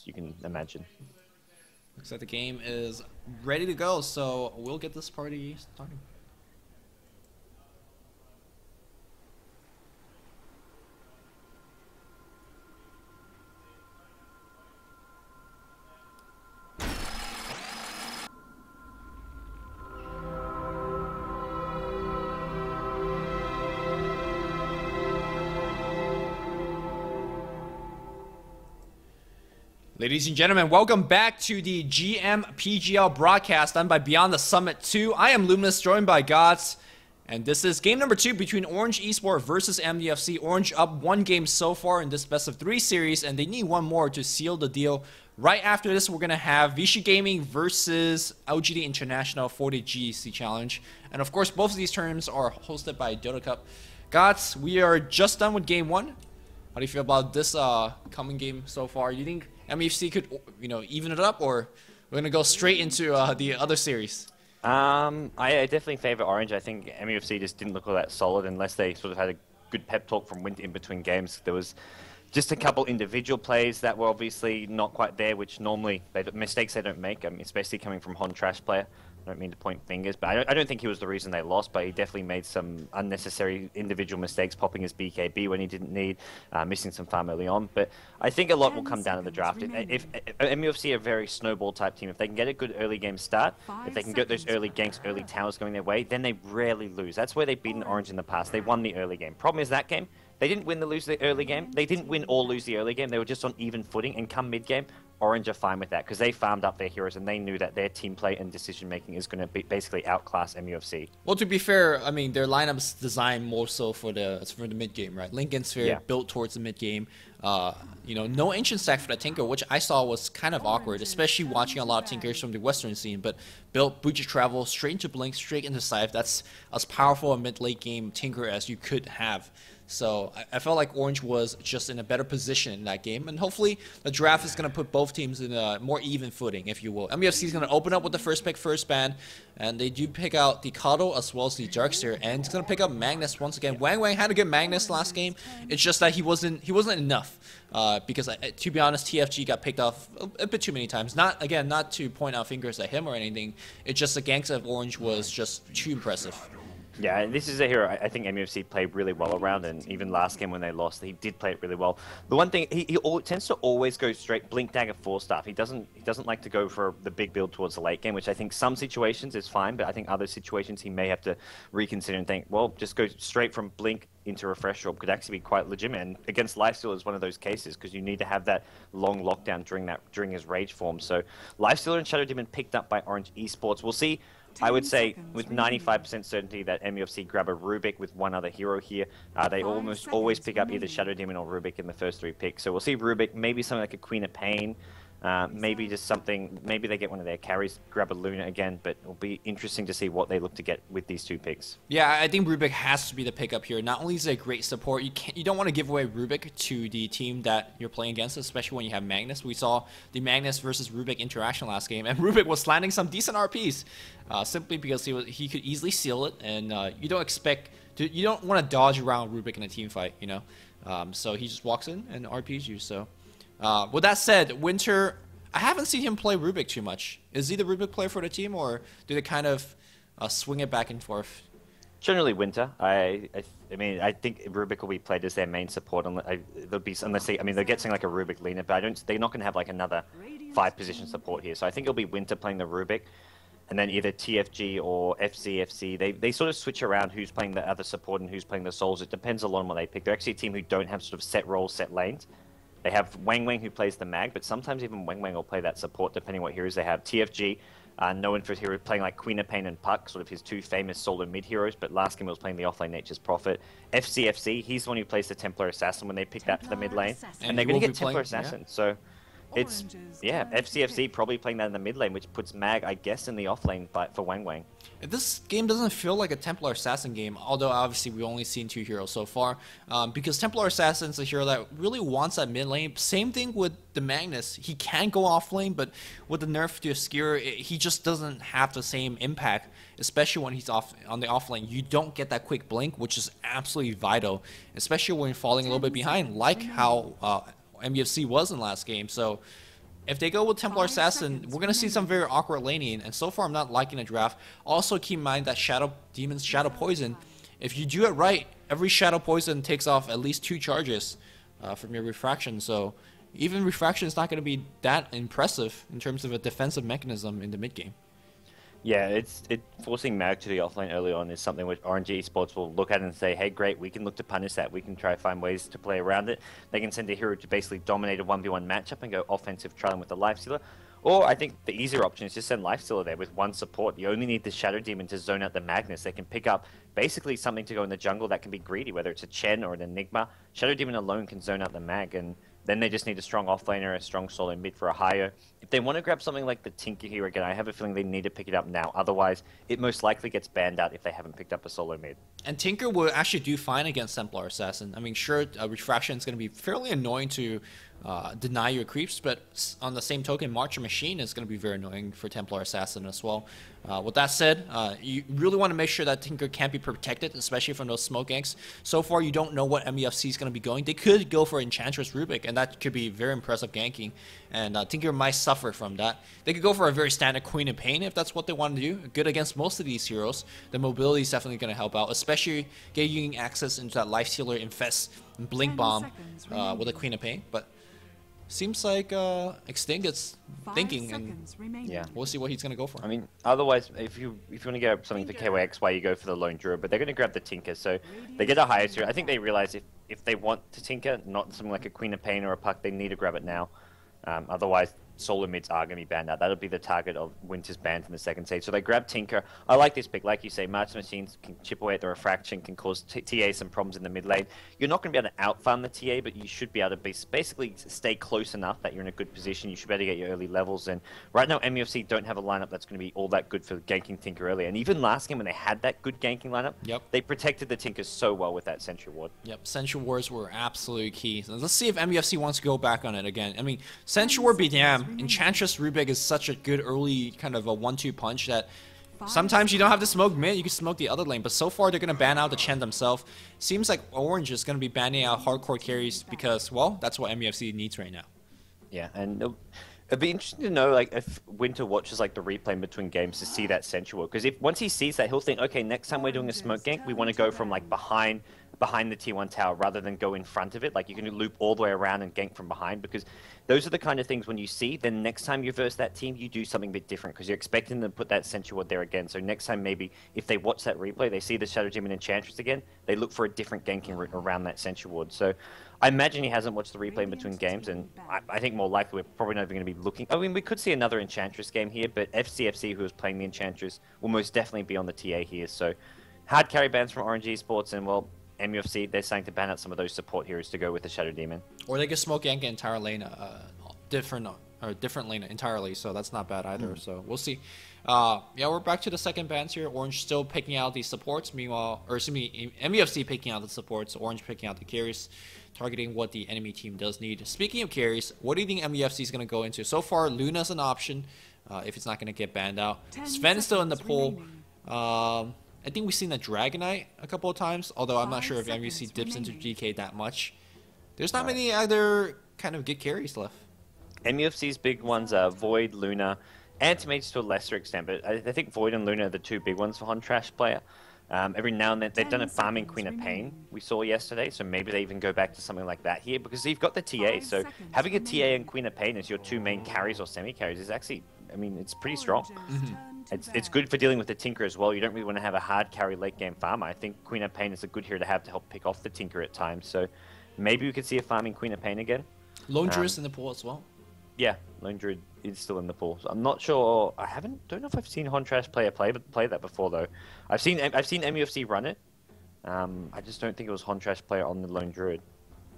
you can imagine. Looks like the game is ready to go, so we'll get this party started. Ladies and gentlemen, welcome back to the GMPGL broadcast done by Beyond the Summit 2. I am Luminous, joined by Gods, and this is game number 2 between Orange eSports versus MUFC. Orange up 1 game so far in this best of 3 series, and they need 1 more to seal the deal. Right after this, we're going to have Vichy Gaming versus LGD International for the GEC Challenge. And of course, both of these tournaments are hosted by Dota Cup. Gods, we are just done with game 1. How do you feel about this coming game so far? You think MUFC could, even it up, or we're gonna go straight into the other series? I definitely favor Orange. I think MUFC just didn't look all that solid unless they sort of had a good pep talk from Winter in between games. There was just a couple individual plays that were obviously not quite there, which normally mistakes they don't make. I mean, especially coming from Hon Trash player. I don't mean to point fingers, but I don't think he was the reason they lost, but he definitely made some unnecessary individual mistakes, popping his BKB when he didn't need, missing some farm early on. But I think a lot will come down to the draft. If MUFC are a very snowball type team, if they can get a good early game start, if they can get those early ganks, early towers going their way, then they rarely lose. That's where they've beaten Orange in the past. They won the early game. Problem is that game, they didn't lose the early game. They didn't win or lose the early game. They were just on even footing, and come mid-game, Orange are fine with that because they farmed up their heroes and they knew that their team play and decision making is going to basically outclass MUFC. Well, to be fair, I mean their lineup's designed more so for the mid game, right? Lincoln Sphere built towards the mid game. No ancient stack for the Tinker, which I saw was kind of awkward, especially watching a lot of Tinkers from the Western scene. But built Butcher Travel straight into Blink, straight into Scythe. That's as powerful a mid late game Tinker as you could have. So I felt like Orange was just in a better position in that game, and hopefully the draft is going to put both teams in a more even footing, if you will. MUFC is going to open up with the first pick, first ban, and they do pick out the Kato as well as the Darkseer, and it's going to pick up Magnus once again. Wang Wang had a good Magnus last game. It's just that he wasn't enough because to be honest, TFG got picked off a bit too many times. Not to point out fingers at him or anything. It's just the ganks of Orange was just too impressive. Yeah, this is a hero I think MUFC played really well around, and even last game when they lost, he did play it really well. The one thing, he tends to always go straight Blink Dagger 4-staff. He doesn't like to go for the big build towards the late game, which I think some situations is fine, but I think other situations he may have to reconsider and think, well, just go straight from Blink into Refresh Orb could actually be quite legitimate. And against Lifestealer is one of those cases because you need to have that long lockdown during his rage form. So Lifestealer and Shadow Demon picked up by Orange eSports. We'll see. I would say with 95% certainty that MUFC grab a Rubik with one other hero here. They almost always pick up either Shadow Demon or Rubik in the first 3 picks. So we'll see Rubik, maybe something like a Queen of Pain. Maybe just something, maybe they get one of their carries, grab a Luna again, but it'll be interesting to see what they look to get with these 2 picks. Yeah, I think Rubik has to be the pickup here. Not only is it a great support, you don't want to give away Rubik to the team that you're playing against, especially when you have Magnus. We saw the Magnus versus Rubik interaction last game, and Rubik was landing some decent RPs, simply because he could easily seal it, and you don't want to dodge around Rubik in a team fight, so he just walks in and RPs you. So. With that said, Winter, I haven't seen him play Rubik too much. Is he the Rubik player for the team, or do they kind of swing it back and forth? Generally Winter. I mean, I think Rubik will be played as their main support unless they'll get something like a Rubik Lena, but they're not going to have like another 5-position support here. So I think it'll be Winter playing the Rubik, and then either TFG or FC. They sort of switch around who's playing the other support and who's playing the souls. It depends a lot on what they pick. They're actually a team who don't have sort of set roles, set lanes. They have Wang Wang who plays the mag, but sometimes even Wang Wang will play that support depending on what heroes they have. TFG, known for his hero playing like Queen of Pain and Puck, sort of his 2 famous solo mid heroes, but last game he was playing the offlane Nature's Prophet. FC, he's the one who plays the Templar Assassin when they pick that to the mid lane. And they're going to get Templar Assassin, yeah. So it's, yeah, FC probably playing that in the mid lane, which puts Mag, I guess, in the off lane for Wang Wang. This game doesn't feel like a Templar Assassin game, although obviously we've only seen 2 heroes so far, because Templar Assassin is a hero that really wants that mid lane. Same thing with the Magnus. He can go off lane, but with the nerf to Obscure, he just doesn't have the same impact, especially when he's on the off lane. You don't get that quick blink, which is absolutely vital, especially when you're falling a little bit behind, like how MUFC was in last game. So if they go with Templar Assassin, we're going to see some very awkward laning, and so far I'm not liking the draft. Also keep in mind that Shadow Demon's Shadow Poison, if you do it right, every Shadow Poison takes off at least 2 charges from your Refraction, so even Refraction is not going to be that impressive in terms of a defensive mechanism in the mid game. Yeah, forcing Mag to the offlane early on is something which RNG Esports will look at and say, hey, great, we can look to punish that. We can try to find ways to play around it. They can send a hero to basically dominate a 1v1 matchup and go offensive trailing with the Lifestealer. Or I think the easier option is just send Lifestealer there with 1 support. You only need the Shadow Demon to zone out the Magnus. They can pick up basically something to go in the jungle that can be greedy, whether it's a Chen or an Enigma. Shadow Demon alone can zone out the Mag, and then they just need a strong offlaner, a strong solo mid for a higher. If they want to grab something like the Tinker here again, I have a feeling they need to pick it up now. Otherwise, it most likely gets banned out if they haven't picked up a solo mid. And Tinker will actually do fine against Templar Assassin. I mean, sure, Refraction is going to be fairly annoying to deny your creeps, but on the same token, Marcher Machine is going to be very annoying for Templar Assassin as well. With that said, you really want to make sure that Tinker can't be protected, especially from those smoke ganks. So far, you don't know what MUFC is going to be going. They could go for Enchantress Rubik, and that could be very impressive ganking, and Tinker might suffer from that. They could go for a very standard Queen of Pain if that's what they want to do. Good against most of these heroes. The mobility is definitely going to help out, especially getting access into that Lifestealer Infest and Blink Bomb with a Queen of Pain. But seems like Extinct is thinking, and yeah, we'll see what he's going to go for. I mean, otherwise, if you want to get something for KYXY, you go for the Lone Druid, but they're going to grab the Tinker, so they get a higher tier. I think they realize if they want to Tinker, not something like a Queen of Pain or a Puck, they need to grab it now. Otherwise, solo mids are going to be banned out. That'll be the target of Winter's ban from the second stage. So they grab Tinker. I like this pick. Like you say, March Machines can chip away at the Refraction, can cause TA some problems in the mid lane. You're not going to be able to out-farm the TA, but you should be able to basically stay close enough that you're in a good position. You should be able to get your early levels. And right now, MUFC don't have a lineup that's going to be all that good for ganking Tinker early. And even last game when they had that good ganking lineup, they protected the Tinker so well with that Sentry Ward. Yep, Sentry Wards were absolutely key. So let's see if MUFC wants to go back on it again. I mean, Sentry Ward be damned. Enchantress Rubik is such a good early kind of a 1-2 punch that sometimes you don't have to smoke mid, you can smoke the other lane, but so far they're going to ban out the Chen themselves. Seems like Orange is going to be banning out hardcore carries because, well, that's what MUFC needs right now. Yeah, and it'd be interesting to know like if Winter watches like the replay in between games to see that Sensual, because if once he sees that, he'll think, okay, next time we're doing a smoke gank, we want to go from like behind the T1 tower rather than go in front of it. Like you can loop all the way around and gank from behind, because those are the kind of things when you see, then next time you verse that team, you do something a bit different because you're expecting them to put that Sensual there again. So next time maybe if they watch that replay, they see the Shadow Demon Enchantress again, they look for a different ganking route around that Sensual. So I imagine he hasn't watched the replay in between games, and I think more likely we're probably not even going to be looking. I mean, we could see another Enchantress game here, but FCFC, who is playing the Enchantress, will most definitely be on the TA here. So hard carry bans from RNG Esports, and well, MUFC, they're saying to ban out some of those support heroes to go with the Shadow Demon. Or they can smoke gank an entire lane, different lane entirely, so that's not bad either. So we'll see. Yeah, we're back to the second bans here. Orange still picking out the supports, meanwhile, or excuse me, MUFC picking out the supports, Orange picking out the carries, targeting what the enemy team does need. Speaking of carries, what do you think MUFC is going to go into? So far, Luna's an option if it's not going to get banned out. Sven is still in the pool. I think we've seen a Dragonite a couple of times, although I'm not sure if MUFC dips into GK that much. There's not many other kind of good carries left. MUFC's big ones are Void, Luna, and Tomatoes to a lesser extent, but I think Void and Luna are the two big ones for Hontrash player. Every now and then, they've done a farming Queen of Pain we saw yesterday, so maybe they even go back to something like that here, because you've got the TA, so having a TA and Queen of Pain as your two main carries or semi-carries is actually, I mean, it's pretty strong. It's good for dealing with the Tinker as well. You don't really want to have a hard carry late game farmer. I think Queen of Pain is a good hero to have to help pick off the Tinker at times, so maybe we could see a farming Queen of Pain again. Lone Druid is in the pool as well. Yeah, Lone Druid is still in the pool. So I'm not sure. Don't know if I've seen Hontrash player play that before though. I've seen MUFC run it. I just don't think it was Hontrash player on the Lone Druid.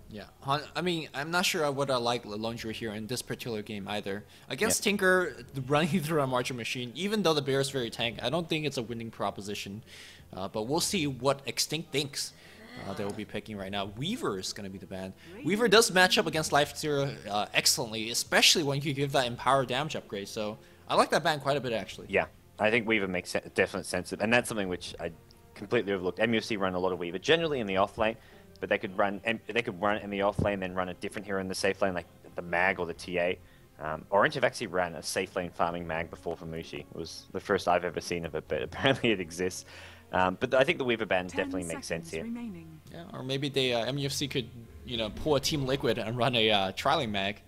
Yeah, I mean, I'm not sure I would like the Lone Druid here in this particular game either. Against Tinker, running through a Marcher Machine, even though the bear is very tank, I don't think it's a winning proposition. But we'll see what Extinct thinks. They will be picking right now. Weaver is going to be the ban. Weaver does match up against Life Zero excellently, especially when you give that Empower damage upgrade. So I like that ban quite a bit, actually. Yeah, I think Weaver makes definite sense. And that's something which I completely overlooked. MUFC run a lot of Weaver, generally in the off lane, but they could run it in the off lane, then run a different hero in the safe lane, like the Mag or the TA. Orange have actually ran a safe lane farming mag before for Mushi. It was the first I've ever seen of it, but apparently it exists. But I think the Weaver ban definitely makes sense here. Yeah, or maybe they MUFC could, you know, pull a Team Liquid and run a trialing mag.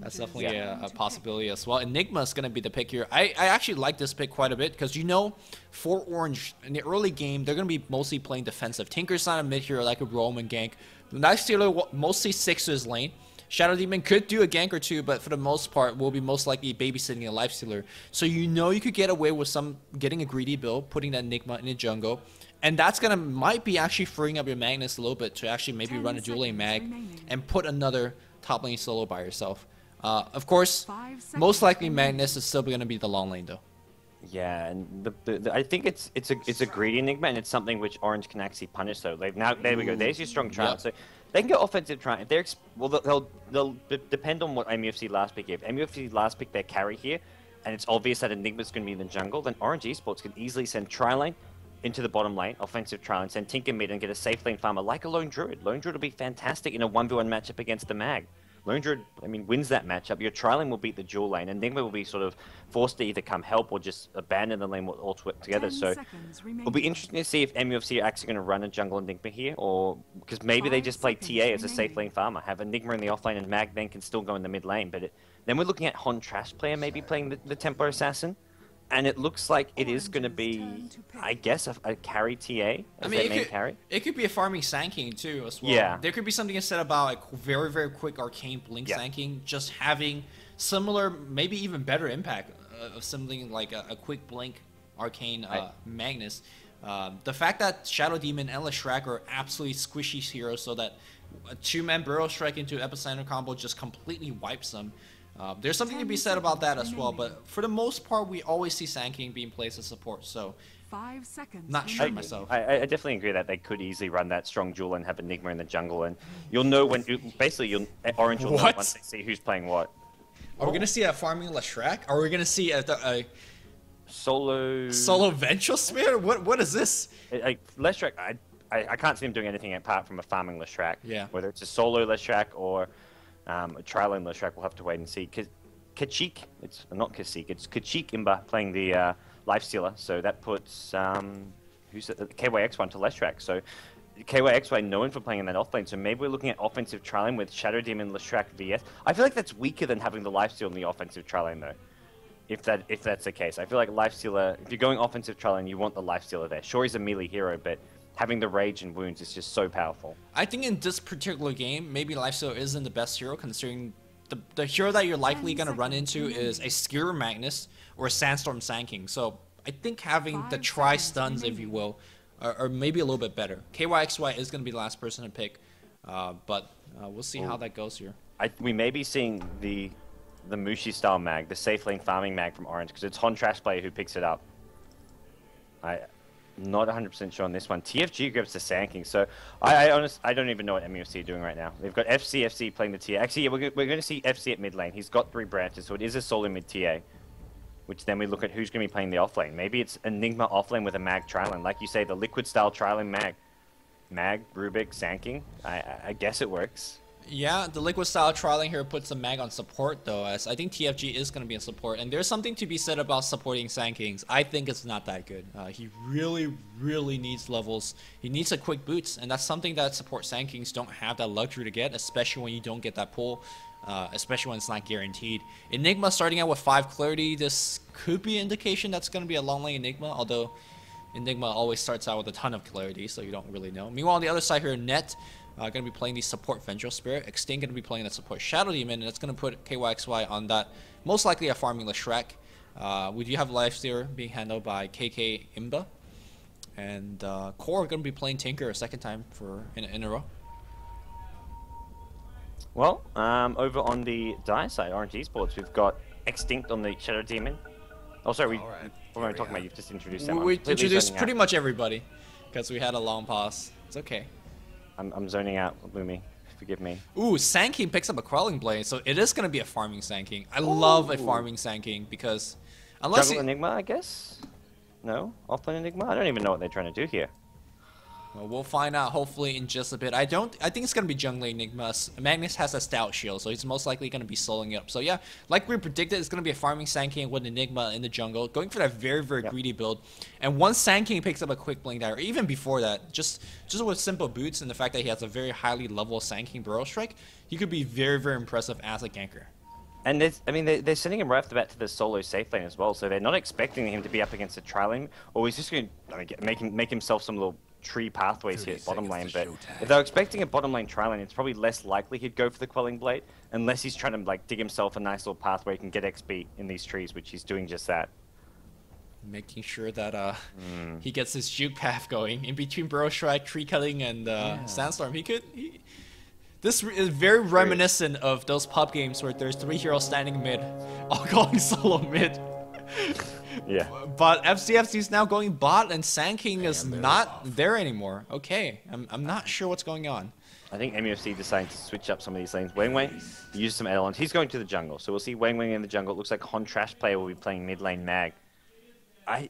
That's definitely a possibility as well. Enigma is going to be the pick here. I actually like this pick quite a bit because, you know, for Orange, in the early game, they're going to be mostly playing defensive. Tinker's not a mid hero like a Roman gank. Lifestealer mostly sticks to his lane. Shadow Demon could do a gank or two, but for the most part, will be most likely babysitting a Lifestealer. So you know you could get away with getting a greedy build, putting that Enigma in the jungle. And that's might be actually freeing up your Magnus a little bit to actually maybe run a dual lane mag and put another top lane solo by yourself. Of course, most likely Magnus is still going to be the long lane though. Yeah, and I think it's a greedy Enigma, and it's something which Orange can actually punish. So like now, there we go. There's your strong trial. Yep. So they can get offensive trial. They'll depend on what MUFC last pick gave. MUFC last pick their carry here, and it's obvious that Enigma's going to be in the jungle. Then Orange eSports can easily send tri lane into the bottom lane, offensive trial, and send Tinker mid and get a safe lane farmer like a Lone Druid. Lone Druid will be fantastic in a 1v1 matchup against the Mag. Lone Druid, I mean, wins that matchup. Your trialing will beat the dual lane, and Enigma will be sort of forced to either come help or just abandon the lane all together. So it'll be interesting to see if MUFC are actually going to run a jungle Enigma here, or because maybe they just play TA as a safe lane farmer, have Enigma in the offlane, and Mag then can still go in the mid lane. But then we're looking at Hon Trash player maybe playing the Tempo Assassin. And it looks like it is going to be, I guess, a carry TA as their main carry. It could be a farming Sanking too as well. Yeah. There could be something said about a very, very quick arcane blink Sanking, just having similar, maybe even better impact of something like a quick blink arcane Magnus. The fact that Shadow Demon and Leshrac are absolutely squishy heroes, so that a two-man Burrow Strike into Epicenter combo just completely wipes them. There's something to be said about that as well, but for the most part, we always see Sanking being placed as support, so 5 seconds. Not sure myself. I definitely agree that they could easily run that strong duel and have Enigma in the jungle, and you'll know when, Orange will know once they see who's playing what. Are we going to see a farming Leshrac? Are we going to see a Solo Vengeful Spear? What is this? Leshrac, I can't see him doing anything apart from a farming Leshrac. Yeah. Whether it's a solo Leshrac or a trialing Leshrac, we'll have to wait and see. Kachik, it's not Kasik, it's Kachik Imba playing the Lifestealer, so that puts who's the KYX1 to Leshrac. So KYXY known for playing in that offlane, so maybe we're looking at offensive trialing with Shadow Demon Leshrac VS. I feel like that's weaker than having the Lifesteal in the offensive trialing though. If that's the case, I feel like Lifestealer, if you're going offensive trialing, you want the Lifestealer there. Sure, he's a melee hero, but having the rage and wounds is just so powerful. I think in this particular game, maybe Lifestealer isn't the best hero, considering the hero that you're likely going to run into is a Skewer Magnus or a Sandstorm Sanking. So I think having the tri-stuns, if you will, are maybe a little bit better. KYXY is going to be the last person to pick, but we'll see how that goes here. We may be seeing the Mushi style mag, the safe lane farming mag from Orange, because it's Hon Trash player who picks it up. I'm not 100% sure on this one. TFG grabs the Sanking, so I honestly don't even know what MUFC are doing right now. They've got FC playing the TA. Actually, yeah, we're going to see FC at mid lane. He's got 3 branches, so it is a solo mid TA, which then we look at who's going to be playing the offlane. Maybe it's Enigma offlane with a mag trialing. Like you say, the liquid style trialing mag. Mag, Rubik, Sanking. I guess it works. Yeah, the liquid style trialing here puts the mag on support though, as I think TFG is going to be in support, and there's something to be said about supporting Sankings. I think it's not that good. He really needs levels. He needs a quick boots, and that's something that support Sankings don't have that luxury to get, especially when you don't get that pull, especially when it's not guaranteed. Enigma starting out with 5 clarity, this could be an indication that's going to be a long lane Enigma, although Enigma always starts out with a ton of clarity, so you don't really know. Meanwhile, on the other side here, Net going to be playing the support Vengeful Spirit. Extinct going to be playing the support Shadow Demon, and it's going to put KYXY on that, most likely a farming Leshrac. We do have Lifestealer being handled by KK Imba, and Core going to be playing Tinker a second time in a row. Well, over on the Dire side, Orange Esports, we've got Extinct on the Shadow Demon. Oh, sorry, what were we talking about? You've just introduced them. We introduced pretty much everybody, because we had a long pause. It's okay. I'm zoning out, Lumi. Forgive me. Ooh, Sanking picks up a Crawling Blade, so it is going to be a farming Sanking. I love a farming Sanking, because unless Jungle Enigma, I guess? No? Offlane Enigma? I don't even know what they're trying to do here. Well, we'll find out hopefully in just a bit. I think it's gonna be jungling Enigma. Magnus has a stout shield, so he's most likely gonna be soloing it up. So yeah, like we predicted, it's gonna be a farming Sand King with Enigma in the jungle, going for that very greedy build. And once Sand King picks up a quick blink there, or even before that, just with simple boots and the fact that he has a very highly level Sand King Burrow Strike, he could be very impressive as a ganker. And they're sending him right off the bat to the solo safe lane as well, so they're not expecting him to be up against a tri-lane, or he's just going to make himself some little tree pathways here at bottom lane. But if they're expecting a bottom lane tri-lane, it's probably less likely he'd go for the Quelling Blade, unless he's trying to like dig himself a nice little pathway he can get XP in these trees, which he's doing just that. Making sure that he gets his juke path going in between Burrow Strike, tree cutting, and Sandstorm. This is very reminiscent of those pub games where there's 3 heroes standing mid, all going solo mid. Yeah. But FCFC is now going bot, and Sand King is not there anymore. Okay, I'm not sure what's going on. I think MUFC decided to switch up some of these lanes. Wang Wang used some add-ons. He's going to the jungle, so we'll see Wang Wang in the jungle. It looks like Hon Trash Player will be playing mid lane Mag.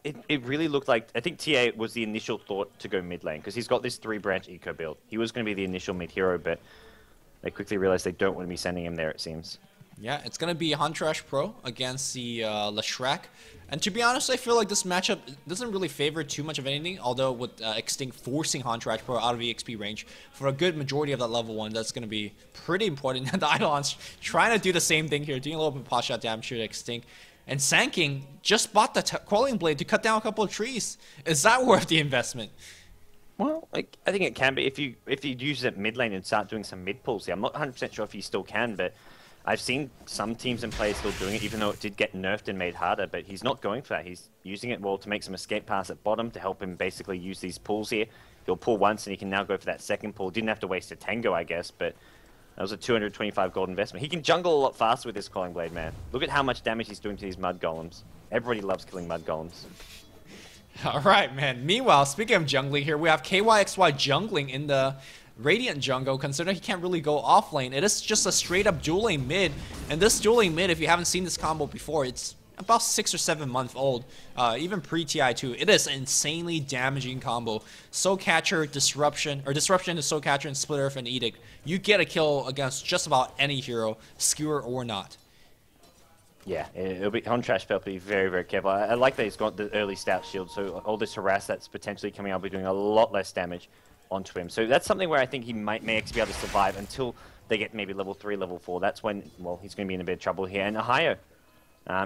It really looked like, I think TA was the initial thought to go mid lane, because he's got this 3-branch eco build. He was going to be the initial mid hero, but they quickly realized they don't want to be sending him there, it seems. Yeah, it's going to be Huntrash Pro against the Leshrac. And to be honest, I feel like this matchup doesn't really favor too much of anything, although with Extinct forcing Huntrash Pro out of EXP range for a good majority of that level 1, that's going to be pretty important. And the Eidolon's trying to do the same thing here, doing a little bit of pot shot damage to Extinct. And Sand King just bought the Quelling Blade to cut down a couple of trees. Is that worth the investment? Well, I think it can be if you use it mid lane and start doing some mid pulls here. I'm not 100% sure if you still can, but I've seen some teams and players still doing it, even though it did get nerfed and made harder. But he's not going for that. He's using it to make some escape pass at bottom to help him basically use these pulls here. He'll pull once and he can now go for that second pull. Didn't have to waste a Tango, I guess, but that was a 225 gold investment. He can jungle a lot faster with this Quelling Blade, man. Look at how much damage he's doing to these mud golems. Everybody loves killing mud golems. Alright, man. Meanwhile, speaking of jungling here, we have KYXY jungling in the Radiant jungle, considering he can't really go off lane. It is just a straight up dueling mid. And this dueling mid, if you haven't seen this combo before, it's about 6 or 7 months old, even pre-TI2. It is an insanely damaging combo. Soul Catcher, Disruption, or Disruption to Soul Catcher and Split Earth and Edict. You get a kill against just about any hero, skewer or not. Yeah, it'll be on Trash Pelt, be very careful. I like that he's got the early stout shield, so all this harass that's potentially coming out will be doing a lot less damage onto him. So that's something where I think he may actually be able to survive until they get maybe level 3, level 4. That's when, well, he's going to be in a bit of trouble here. And Ahio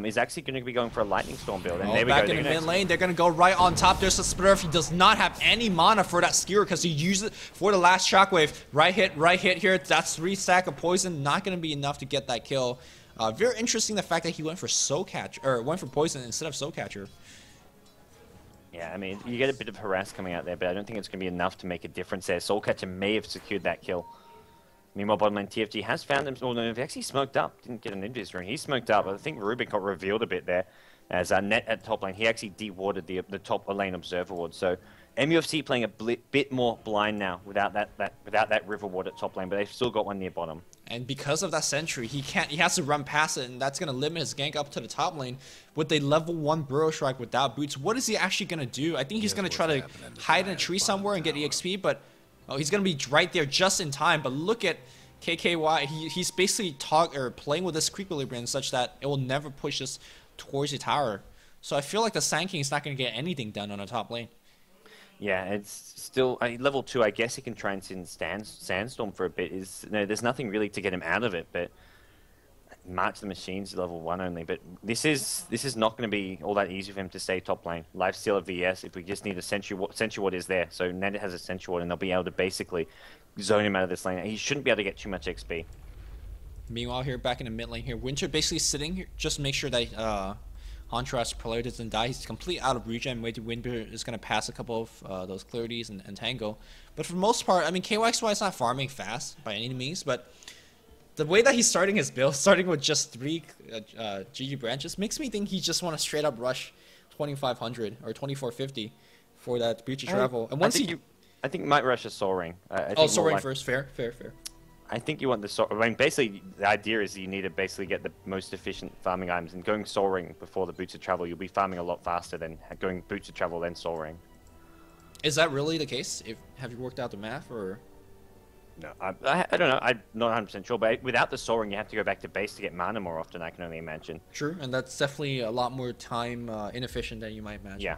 is actually going to be going for a Lightning Storm build. And there we back go. in the mid lane, they're going to go right on top. There's a Split Earth. He does not have any mana for that skewer because he used it for the last shockwave. Right hit here. That's 3 stack of poison. Not going to be enough to get that kill. Very interesting the fact that he went for Soul Catcher, or went for poison instead of Soul Catcher. Yeah, I mean, you get a bit of harass coming out there, but I don't think it's going to be enough to make a difference there. Soul Catcher may have secured that kill. Meanwhile, bottom lane TFG has found him. Oh no, he actually smoked up. Didn't get an invis ring. He smoked up. I think Rubik got revealed a bit there. As Net at top lane, he actually de-warded the top lane Observer Ward. So MUFC playing a bit more blind now without that River Ward at top lane, but they've still got one near bottom. And because of that sentry, he has to run past it, and that's going to limit his gank up to the top lane with a level 1 Burrow Strike without boots. What is he actually going to do? I think he's going to try to hide in a tree somewhere and get EXP, but he's going to be right there just in time. But look at KKY. He's basically playing with this equilibrium such that it will never push us towards the tower. So I feel like the Sand King is not going to get anything done on the top lane. Yeah, it's still level 2. I guess he can try and send Sandstorm for a bit. There's nothing really to get him out of it. But March the Machines level 1 only. But this is not going to be all that easy for him to stay top lane. Lifesteal of VS. If we just need a Sentry Ward is there. So Net has a Sentry Ward, and they'll be able to basically zone him out of this lane. He shouldn't be able to get too much XP. Meanwhile, here back in the mid lane here, Winter basically sitting here just to make sure that Huntrash Prelator doesn't die. He's complete out of regen. Winter is going to pass a couple of those Clarities and Tango. But for the most part, I mean, KYXY is not farming fast by any means, but the way that he's starting his build, starting with just 3 GG branches, makes me think he just want to straight up rush 2500 or 2450 for that Breach of Travel. And once I think he might rush a Soul Ring. Soul Ring first. Fair. I think you want the Soul... I mean, basically, the idea is you need to basically get the most efficient farming items. And going Soul Ring before the Boots of Travel, you'll be farming a lot faster than going Boots of Travel, then Soul Ring. Is that really the case? Have you worked out the math, or? No, I don't know. I'm not 100% sure, but without the soaring, you have to go back to base to get mana more often, I can only imagine. True, and that's definitely a lot more time inefficient than you might imagine. Yeah.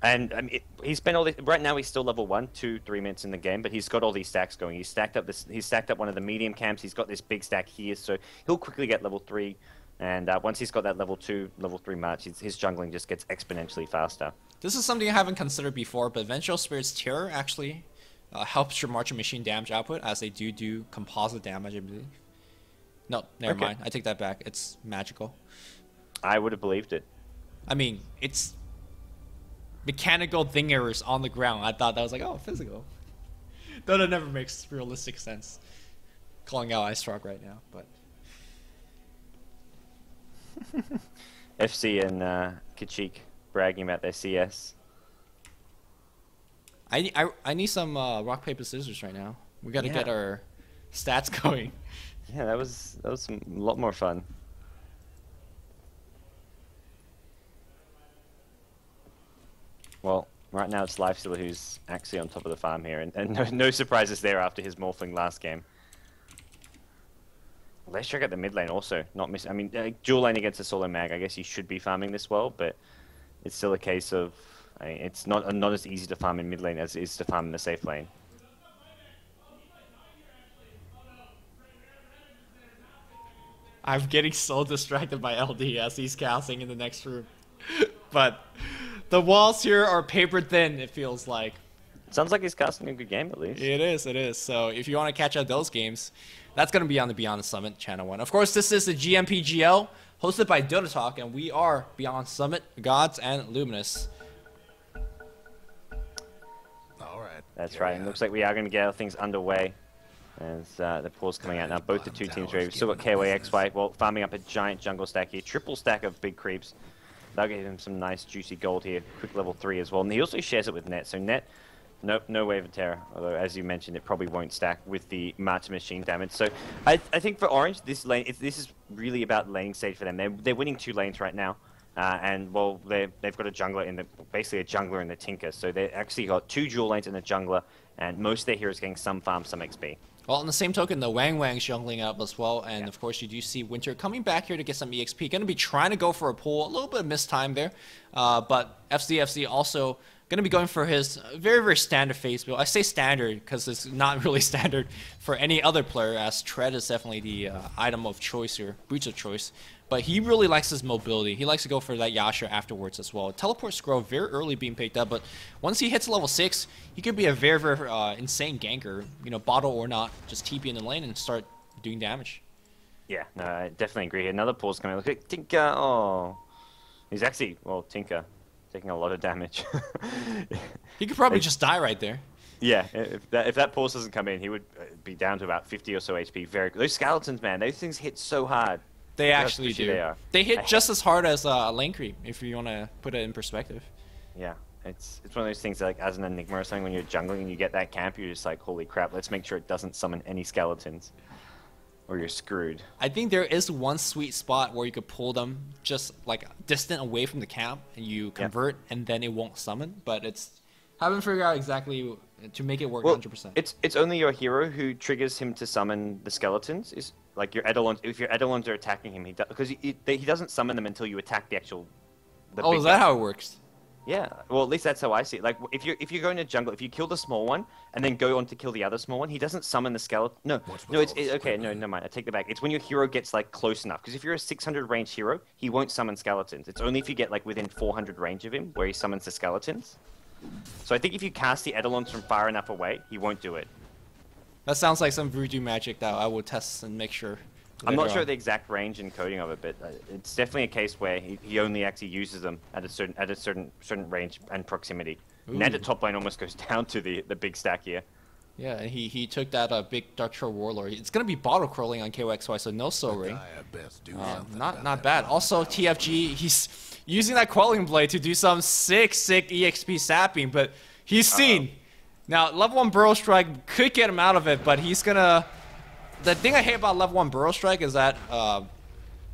And I mean, he's spent all this. Right now, he's still level 1, 2, 3 minutes in the game, but he's got all these stacks going. He's stacked up one of the medium camps. He's got this big stack here, so he'll quickly get level 3. And once he's got that level 2, level 3 match, his jungling just gets exponentially faster. This is something I haven't considered before, but Vengeful Spirit's Terror actually helps your Marching Machine damage output, as they do composite damage, I believe. No, never mind. I take that back. It's magical. I would have believed it. I mean, it's mechanical thingers on the ground. I thought that was like, oh, physical. Though that never makes realistic sense. Calling out Ice Rock right now, but. FC and Kachik bragging about their CS. I need some rock paper scissors right now. We got to get our stats going. Yeah, that was a lot more fun. Well, right now it's Lifestealer who's actually on top of the farm here, and no surprises there after his morphling last game. Let's check out the mid lane also. Not miss. I mean, dual lane against a solo mag. I guess he should be farming this well, but it's still a case of it's not as easy to farm in mid lane as it is to farm in the safe lane. I'm getting so distracted by LD as he's casting in the next room, but the walls here are paper thin. It feels like. Sounds like he's casting a good game at least. It is. It is. So if you want to catch up those games, that's going to be on the Beyond the Summit Channel 1. Of course, this is the GMPGL, hosted by Dota Talk, and we are Beyond Summit, Gods, and Luminous. All right. That's right. It looks like we are going to get things underway as the pause coming out now. Both the two teams ready. We've still got KYXY, well, farming up a giant jungle stack here. Triple stack of big creeps. That'll give him some nice juicy gold here. Quick level 3 as well. And he also shares it with Net. So Net, no Wave of Terror. Although, as you mentioned, it probably won't stack with the Marching Machine damage. So I think for Orange, this lane, this is really about laning stage for them. They're winning 2 lanes right now. And, well, they've got a jungler basically a jungler and the Tinker. So they've actually got 2 dual lanes and a jungler. And most of their heroes getting some farm, some XP. Well, on the same token, the Wang's jungling up as well, and of course you do see Winter coming back here to get some EXP. Going to be trying to go for a pull, a little bit of missed time there, but FC also going to be going for his very, very standard phase build. I say standard because it's not really standard for any other player, as Tread is definitely the item of choice here, boots of choice. But he really likes his mobility. He likes to go for that Yasha afterwards as well. Teleport Scroll very early being picked up, but once he hits level 6, he could be a very, very insane ganker. You know, bottle or not, just TP in the lane and start doing damage. Yeah, no, I definitely agree here. Another pause coming. Look at Tinker. Oh, he's actually, well, Tinker taking a lot of damage. He could probably just die right there. Yeah, if that pause doesn't come in, he would be down to about 50 or so HP. Those skeletons, man, those things hit so hard. They actually do. They hit just as hard as a lane creep, if you want to put it in perspective. Yeah, it's one of those things that, like, as an Enigma or something, when you're jungling and you get that camp, you're just like, holy crap, let's make sure it doesn't summon any skeletons, or you're screwed. I think there is one sweet spot where you could pull them just like distant away from the camp, and you convert, and then it won't summon. But haven't figured out exactly to make it work 100%. It's only your hero who triggers him to summon the skeletons. Is like your Eidolons. If your Eidolons are attacking him, because he doesn't summon them until you attack the actual. Oh, is that how it works? Yeah. Well, at least that's how I see it. Like if you're going to jungle, if you kill the small one and then go on to kill the other small one, he doesn't summon the skeleton. No, it's okay. No, never mind. I take that back. It's when your hero gets like close enough. Because if you're a 600 range hero, he won't summon skeletons. It's only if you get like within 400 range of him where he summons the skeletons. So I think if you cast the Eidolons from far enough away, he won't do it. That sounds like some voodoo magic that I will test and make sure. I'm not sure the exact range and coding of it, but it's definitely a case where he only actually uses them at a certain range and proximity. Net at top lane almost goes down to the big stack here. Yeah, and he took that big Dark Troll Warlord. It's gonna be bottle crawling on KYXY, so no soul ring. Not bad. Also TFG, he's using that Quelling Blade to do some sick EXP sapping, but he's seen. Now level 1 Burrow Strike could get him out of it, but he's gonna. The thing I hate about level 1 Burrow Strike is that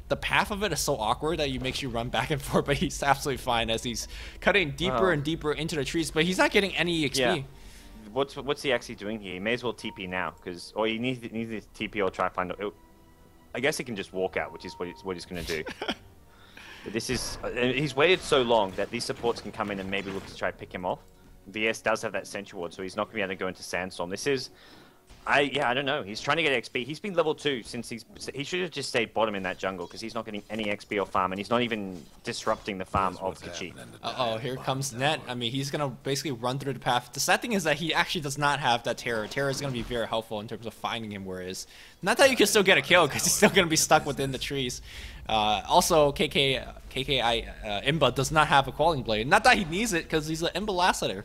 the path of it is so awkward that it makes you run back and forth, but he's absolutely fine as he's cutting deeper and deeper into the trees, but he's not getting any EXP. Yeah. What's he actually doing here? He may as well TP now, or he needs to TP or try to find. I guess he can just walk out, which is what he's going to do. But this is he's waited so long that these supports can come in and maybe look to try to pick him off. VS does have that Sentry Ward, so he's not going to be able to go into Sandstorm. This is, I don't know. He's trying to get XP. He's been level 2 since he should have just stayed bottom in that jungle because he's not getting any XP or farm, and he's not even disrupting the farm of Kachi. Uh-oh, here comes Net. I mean, he's going to basically run through the path. The sad thing is that he actually does not have that Terror. Terror is going to be very helpful in terms of finding him where he is. Not that you can still get a kill because he's still going to be stuck within the trees. Also, Imba does not have a Quelling Blade. Not that he needs it because he's an Imba Lassiter.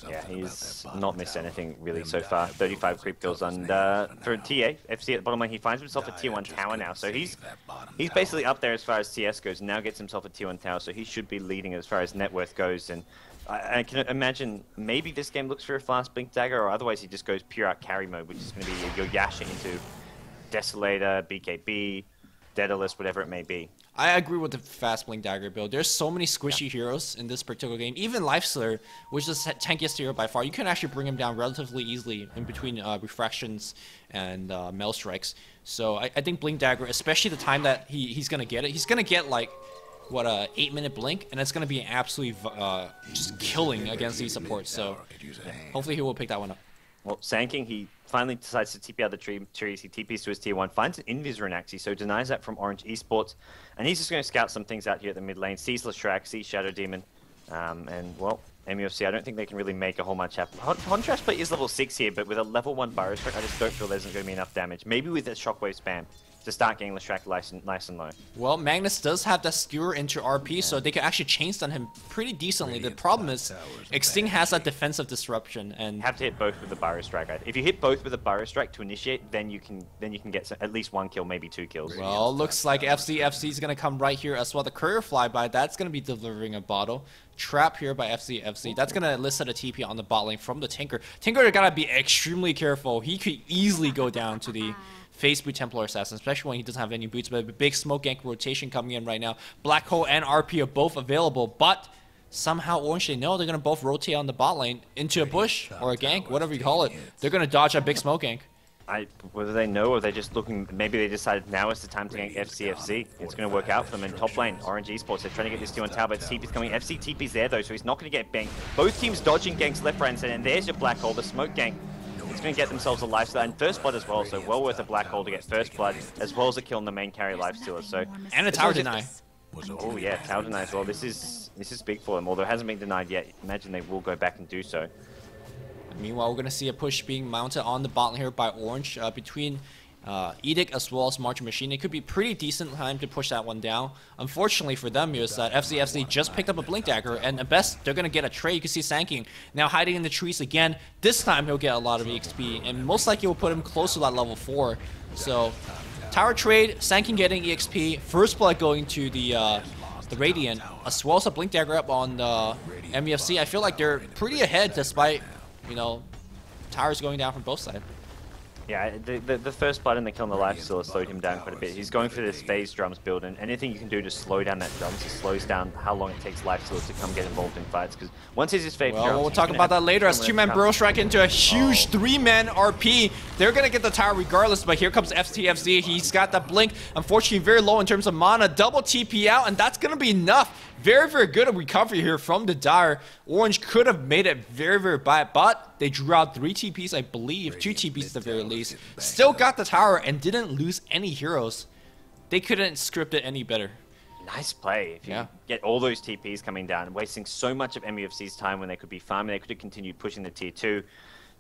Yeah, he's not missed anything really so far. 35 creep kills, and for TA, FC at the bottom lane, he finds himself a tier 1 tower now. So he's basically up there as far as CS goes, and now gets himself a tier 1 tower, so he should be leading as far as net worth goes. And I can imagine maybe this game looks for a fast Blink Dagger, or otherwise he just goes pure out carry mode, which is going to be your Yasha into Desolator, BKB, Daedalus, whatever it may be. I agree with the fast Blink Dagger build. There's so many squishy heroes in this particular game. Even Lifestealer, which is the tankiest hero by far, you can actually bring him down relatively easily in between Refractions and Mail Strikes. So I think Blink Dagger, especially the time that he's going to get it, he's going to get like, what, a 8-minute blink, and it's going to be absolutely just killing against these supports. So hopefully he will pick that one up. Well, Sand he finally decides to TP out the trees. He TPs to his tier 1, finds an Invis rune actually, so denies that from Orange Esports. And he's just going to scout some things out here at the mid lane. Sees Leshrac, sees Shadow Demon. And, well, MUFC, I don't think they can really make a whole much happen. Contrast play is level 6 here, but with a level 1 Burrow Strike, I just don't feel there's going to be enough damage. Maybe with a Shockwave spam to start getting Leshrac nice and low. Well, Magnus does have that skewer into RP, so they can actually chain stun him pretty decently. The problem is, Extinct has that defensive disruption, and you have to hit both with the Burrow Strike. If you hit both with a Burrow Strike to initiate, then you can get at least 1 kill, maybe 2 kills. Well, looks like FC is gonna come right here as well. The Courier Flyby, that's gonna be delivering a bottle. Trap here by FC. That's gonna elicit a TP on the bot lane from the Tinker. Tinker gotta be extremely careful. He could easily go down to the Phase Boot Templar Assassin, especially when he doesn't have any boots, but a big smoke gank rotation coming in right now. Black Hole and RP are both available, but somehow Orange, they know they're going to both rotate on the bot lane into a bush or a gank, whatever you call it. They're going to dodge a big smoke gank. Whether they know or they're just looking, maybe they decided now is the time to gank FCFC. It's going to work out for them in top lane. Orange Esports, they're trying to get this T1 tower, but TP's coming. FC TP's there though, so he's not going to get banked. Both teams dodging ganks left, right, and center, and there's your Black Hole, the smoke gank. It's going to get themselves a lifesteal and first blood as well, so well worth a Black Hole to get first blood, as well as a kill on the main carry lifestealer. So and a tower deny. Oh yeah, tower deny as well. This is big for them, although it hasn't been denied yet. Imagine they will go back and do so. Meanwhile, we're going to see a push being mounted on the bot lane here by Orange between Edict as well as Marching Machine. It could be pretty decent time to push that one down. Unfortunately for them is that FC just picked up a Blink Dagger, and at best they're going to get a trade. You can see Sanking now hiding in the trees again. This time he'll get a lot of EXP, and most likely will put him close to that level 4. So tower trade, Sanking getting EXP, first blood going to the Radiant, as well as a Blink Dagger up on the MUFC. I feel like they're pretty ahead despite, you know, towers going down from both sides. Yeah, the first blood and the kill on the lifesteal slowed him down quite a bit. He's going for this phase drums build, and anything you can do to slow down that drums, it slows down how long it takes lifesteal to come get involved in fights. Because once he's his phase drums, we'll talk about that later as 2-man Burrow Strike into a huge 3-man RP. They're gonna get the tower regardless, but here comes FTFZ. He's got the blink. Unfortunately, very low in terms of mana. Double TP out, and that's gonna be enough. Very, very good recovery here from the Dire. Orange could have made it very, very bad, but they drew out 3 TPs, I believe. 2 TPs at the very least. Still got the tower and didn't lose any heroes. They couldn't script it any better. Nice play. If you get all those TPs coming down, wasting so much of MUFC's time when they could be farming, they could have continued pushing the tier 2.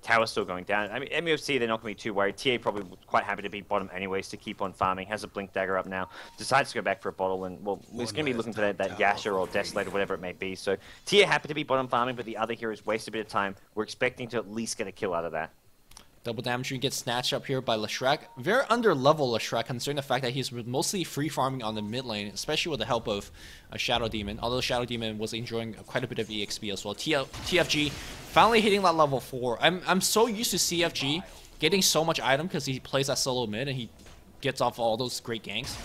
Tower still going down. I mean, MUFC, they're not going to be too worried. TA probably quite happy to be bottom anyways to keep on farming. Has a Blink Dagger up now. Decides to go back for a bottle, and, well, he's going to be looking for that Yasha or Desolator, whatever it may be. So TA happy to be bottom farming, but the other heroes waste a bit of time. We're expecting to at least get a kill out of that. Double damage gets snatched up here by Leshrac. Very under-level Leshrac, considering the fact that he's mostly free farming on the mid lane, especially with the help of a Shadow Demon. Although Shadow Demon was enjoying quite a bit of EXP as well. TFG finally hitting that level 4. I'm so used to CFG getting so much item because he plays that solo mid and he gets off all those great ganks.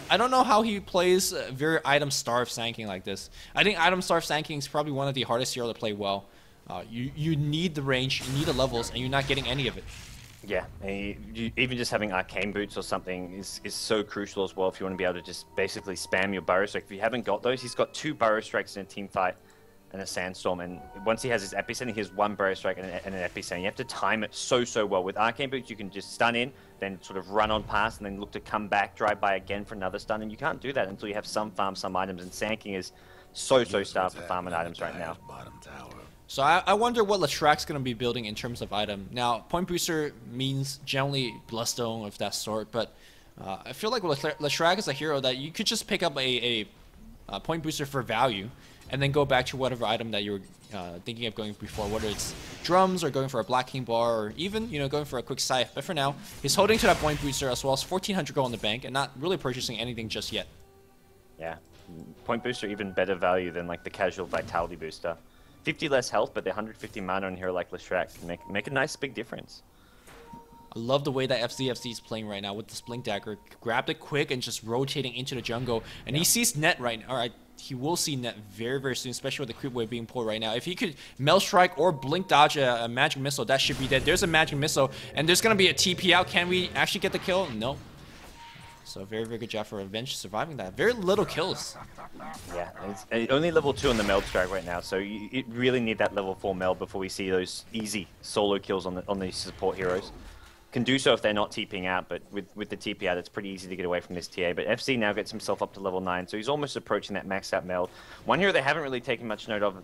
I don't know how he plays very item-starved Sand like this. I think item-starved Sand is probably one of the hardest heroes to play well. You need the range, you need the levels, and you're not getting any of it. Yeah, even just having arcane boots or something is so crucial as well if you want to be able to just basically spam your burrow strike. If you haven't got those, he's got 2 burrow strikes in a team fight and a sandstorm, and once he has his epicenter, he has 1 burrow strike and an epicenter. You have to time it so well. With arcane boots, you can just stun in, then sort of run on past, and then look to come back, drive by again for another stun, and you can't do that until you have some farm, some items, and Sand King is so starved for farming items right now. So I wonder what Leshrack's going to be building in terms of item. Now, Point Booster means generally Bloodstone of that sort, but I feel like Leshrack is a hero that you could just pick up a Point Booster for value, and then go back to whatever item that you were thinking of going before, whether it's drums or going for a Black King bar, or even going for a quick scythe. But for now, he's holding to that Point Booster as well as 1,400 gold in the bank, and not really purchasing anything just yet. Yeah, Point Booster even better value than like the casual Vitality Booster. 50 less health, but the 150 mana on a hero like Leshrack can make a nice big difference. I love the way that FCFC is playing right now with this Blink Dagger. Grabbed it quick and just rotating into the jungle. And he sees net right now. Alright, he will see net very soon, especially with the creep wave being pulled right now. If he could Mel Strike or Blink Dodge a Magic Missile, that should be dead. There's a Magic Missile, and there's going to be a TP out. Can we actually get the kill? No. So very good job for Revenge surviving that. Very little kills. Yeah, it's only level 2 on the Meld Strike right now, so you really need that level 4 Meld before we see those easy solo kills on these support heroes. Can do so if they're not TPing out, but with the TP out, it's pretty easy to get away from this TA. But FC now gets himself up to level 9, so he's almost approaching that maxed out Meld. One hero they haven't really taken much note of,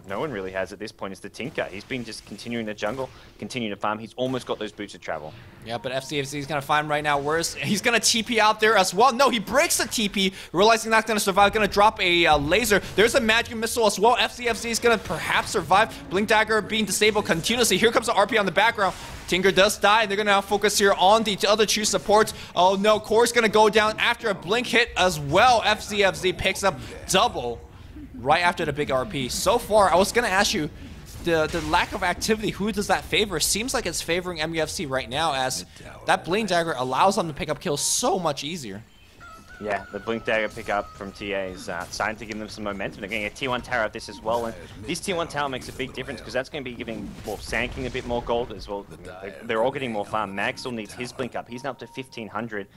no one really has at this point, is the Tinker. He's been just continuing the jungle, continuing to farm. He's almost got those boots of travel. Yeah, but FCFC is going to find right now worse. He's going to TP out there as well. No, he breaks the TP, realizing not going to survive, going to drop a laser. There's a Magic Missile as well. FCFC is going to perhaps survive. Blink Dagger being disabled continuously. Here comes the RP on the background. Tinker does die, and they're going to now focus here on the other 2 supports. Oh no, Core's going to go down after a blink hit as well. FCFZ picks up double right after the big RP. So far, I was going to ask you, the lack of activity, who does that favor? Seems like it's favoring MUFC right now, as that Blink Dagger allows them to pick up kills so much easier. Yeah, the Blink Dagger pickup from TA is starting to give them some momentum. They're getting a T1 tower of this as well, and this T1 tower makes a big difference because that's going to be giving Sand King a bit more gold as well. They're all getting more farm. Mag still needs his Blink up. He's now up to 1,500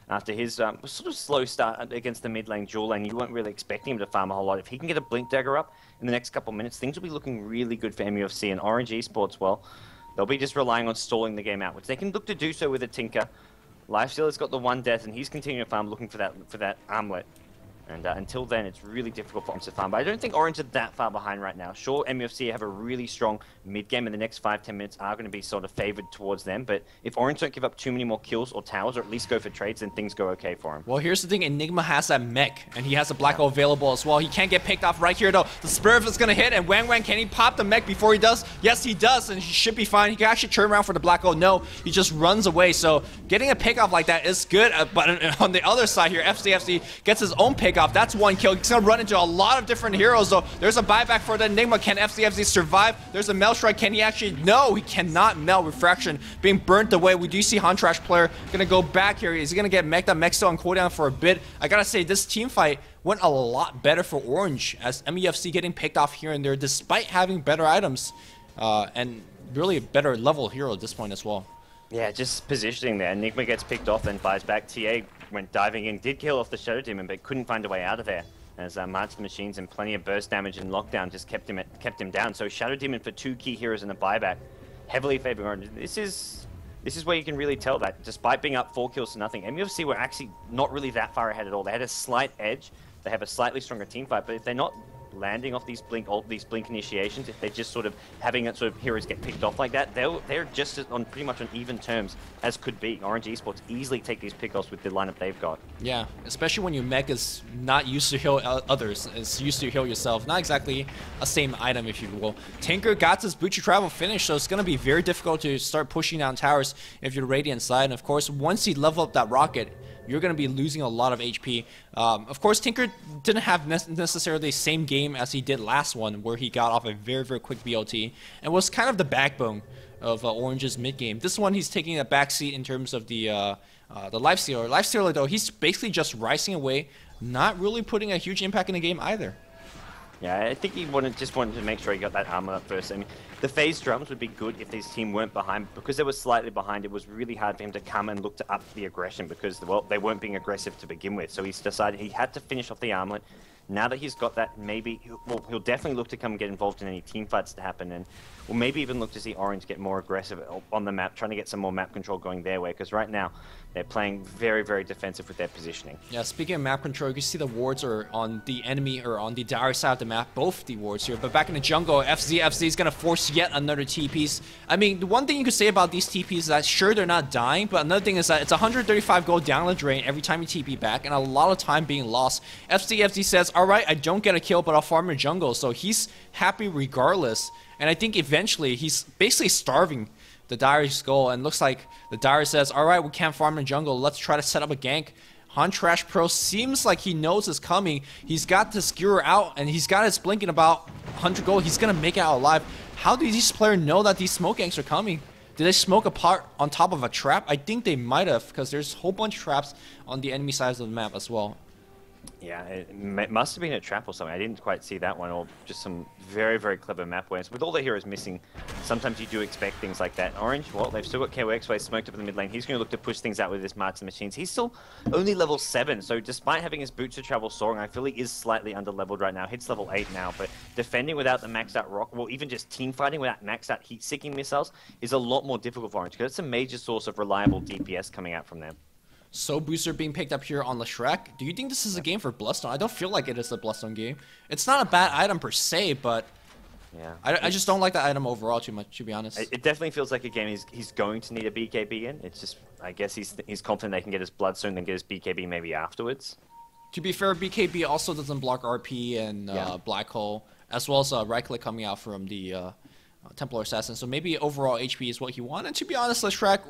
after his sort of slow start against the mid lane dual lane. You weren't really expecting him to farm a whole lot. If he can get a Blink Dagger up in the next couple of minutes, things will be looking really good for MUFC and Orange eSports. Well, they'll be just relying on stalling the game out, which they can look to do so with a Tinker. Lifestealer's got the 1 death, and he's continuing to farm, looking for that armlet. And until then, it's really difficult for Orange to farm. But I don't think Orange are that far behind right now. Sure, MUFC have a really strong mid-game, and the next 5-10 minutes are going to be sort of favored towards them. But if Orange don't give up too many more kills or towers, or at least go for trades, then things go okay for him. Well, here's the thing. Enigma has that mech, and he has a Black Hole available as well. He can't get picked off right here, though. The Spirit is going to hit, and Wang, can he pop the mech before he does? Yes, he does, and he should be fine. He can actually turn around for the Black Hole. No, he just runs away. So getting a pick off like that is good. But on the other side here, FCFC gets his own pick off. That's 1 kill. He's going to run into a lot of different heroes, though. There's a buyback for the Enigma. Can FCFC survive? There's a Mel Strike. Can he actually? No, he cannot. Mel Refraction being burnt away. We do see Huntrash player going to go back here. Is he going to get mech? That mech still on cooldown for a bit. I got to say, this team fight went a lot better for Orange, as MUFC getting picked off here and there despite having better items and really a better level hero at this point as well. Yeah, just positioning there. Enigma gets picked off, then buys back. TA went diving in, did kill off the Shadow Demon, but couldn't find a way out of there. As March the Machines and plenty of burst damage and lockdown just kept him down. So Shadow Demon for 2 key heroes in a buyback, heavily favoring Orange. This is where you can really tell that despite being up 4 kills to nothing, MUFC were actually not really that far ahead at all. They had a slight edge. They have a slightly stronger team fight, but if they're not landing off these blink initiations, if they're just sort of having it sort of heroes get picked off like that, they're just on pretty much on even terms as could be. Orange eSports easily take these pickoffs with the lineup they've got. Yeah, especially when your mech is not used to heal others, it's used to heal yourself. Not exactly a same item, if you will. Tinker got his Butcher Travel finish, so it's going to be very difficult to start pushing down towers if you're Radiant side. And of course, once he level up that rocket, you're going to be losing a lot of HP. Of course, Tinker didn't have necessarily the same game as he did last one, where he got off a very quick BLT and was kind of the backbone of Orange's mid game. This one, he's taking a backseat in terms of the the Lifestealer. Lifestealer, though, he's basically just rising away, not really putting a huge impact in the game either. Yeah, I think he just wanted to make sure he got that armor up first. I mean, the phase drums would be good if this team weren't behind. Because they were slightly behind, it was really hard for him to come and look to up the aggression because, well, they weren't being aggressive to begin with. So he's decided he had to finish off the armlet. Now that he's got that, maybe he'll definitely look to come and get involved in any team fights to happen, and we'll maybe even look to see Orange get more aggressive on the map, trying to get some more map control going their way, because right now they're playing very, very defensive with their positioning. Yeah, speaking of map control, you can see the wards are on the enemy or on the dire side of the map, both the wards here. But back in the jungle, FZ is going to force yet another TPs. I mean, the one thing you could say about these TPs is that sure, they're not dying, but another thing is that it's 135 gold down the drain every time you TP back, and a lot of time being lost. FZ says, alright, I don't get a kill, but I'll farm in jungle, so he's happy regardless. And I think eventually he's basically starving the Dire's goal, and looks like the Dire says, alright, we can't farm in jungle, let's try to set up a gank. Trash Pro seems like he knows it's coming. He's got the skewer out, and he's got his blink in about 100 gold. He's going to make it out alive. How do these players know that these smoke ganks are coming? Did they smoke a part on top of a trap? I think they might have, because there's a whole bunch of traps on the enemy sides of the map as well. Yeah, it must have been a trap or something. I didn't quite see that one, or just some very, very clever map awareness. With all the heroes missing, sometimes you do expect things like that. Orange, well, they've still got KOX smoked up in the mid lane. He's going to look to push things out with his Marks and Machines. He's still only level 7, so despite having his Boots of Travel soaring, I feel he is slightly under-leveled right now. Hits level 8 now, but defending without the maxed out rock, well, even just team fighting without maxed out heat-seeking missiles is a lot more difficult for Orange, because it's a major source of reliable DPS coming out from them. So Booster being picked up here on Leshrac. Do you think this is a game for Bloodstone? I don't feel like it is a Bloodstone game. It's not a bad item per se, but yeah, I just don't like the item overall too much, to be honest. It definitely feels like a game he's going to need a BKB in. It's just, I guess he's confident they can get his Bloodstone and get his BKB maybe afterwards. To be fair, BKB also doesn't block RP and Black Hole, as well as right click coming out from the Templar Assassin. So maybe overall HP is what he wants. And to be honest, Leshrac,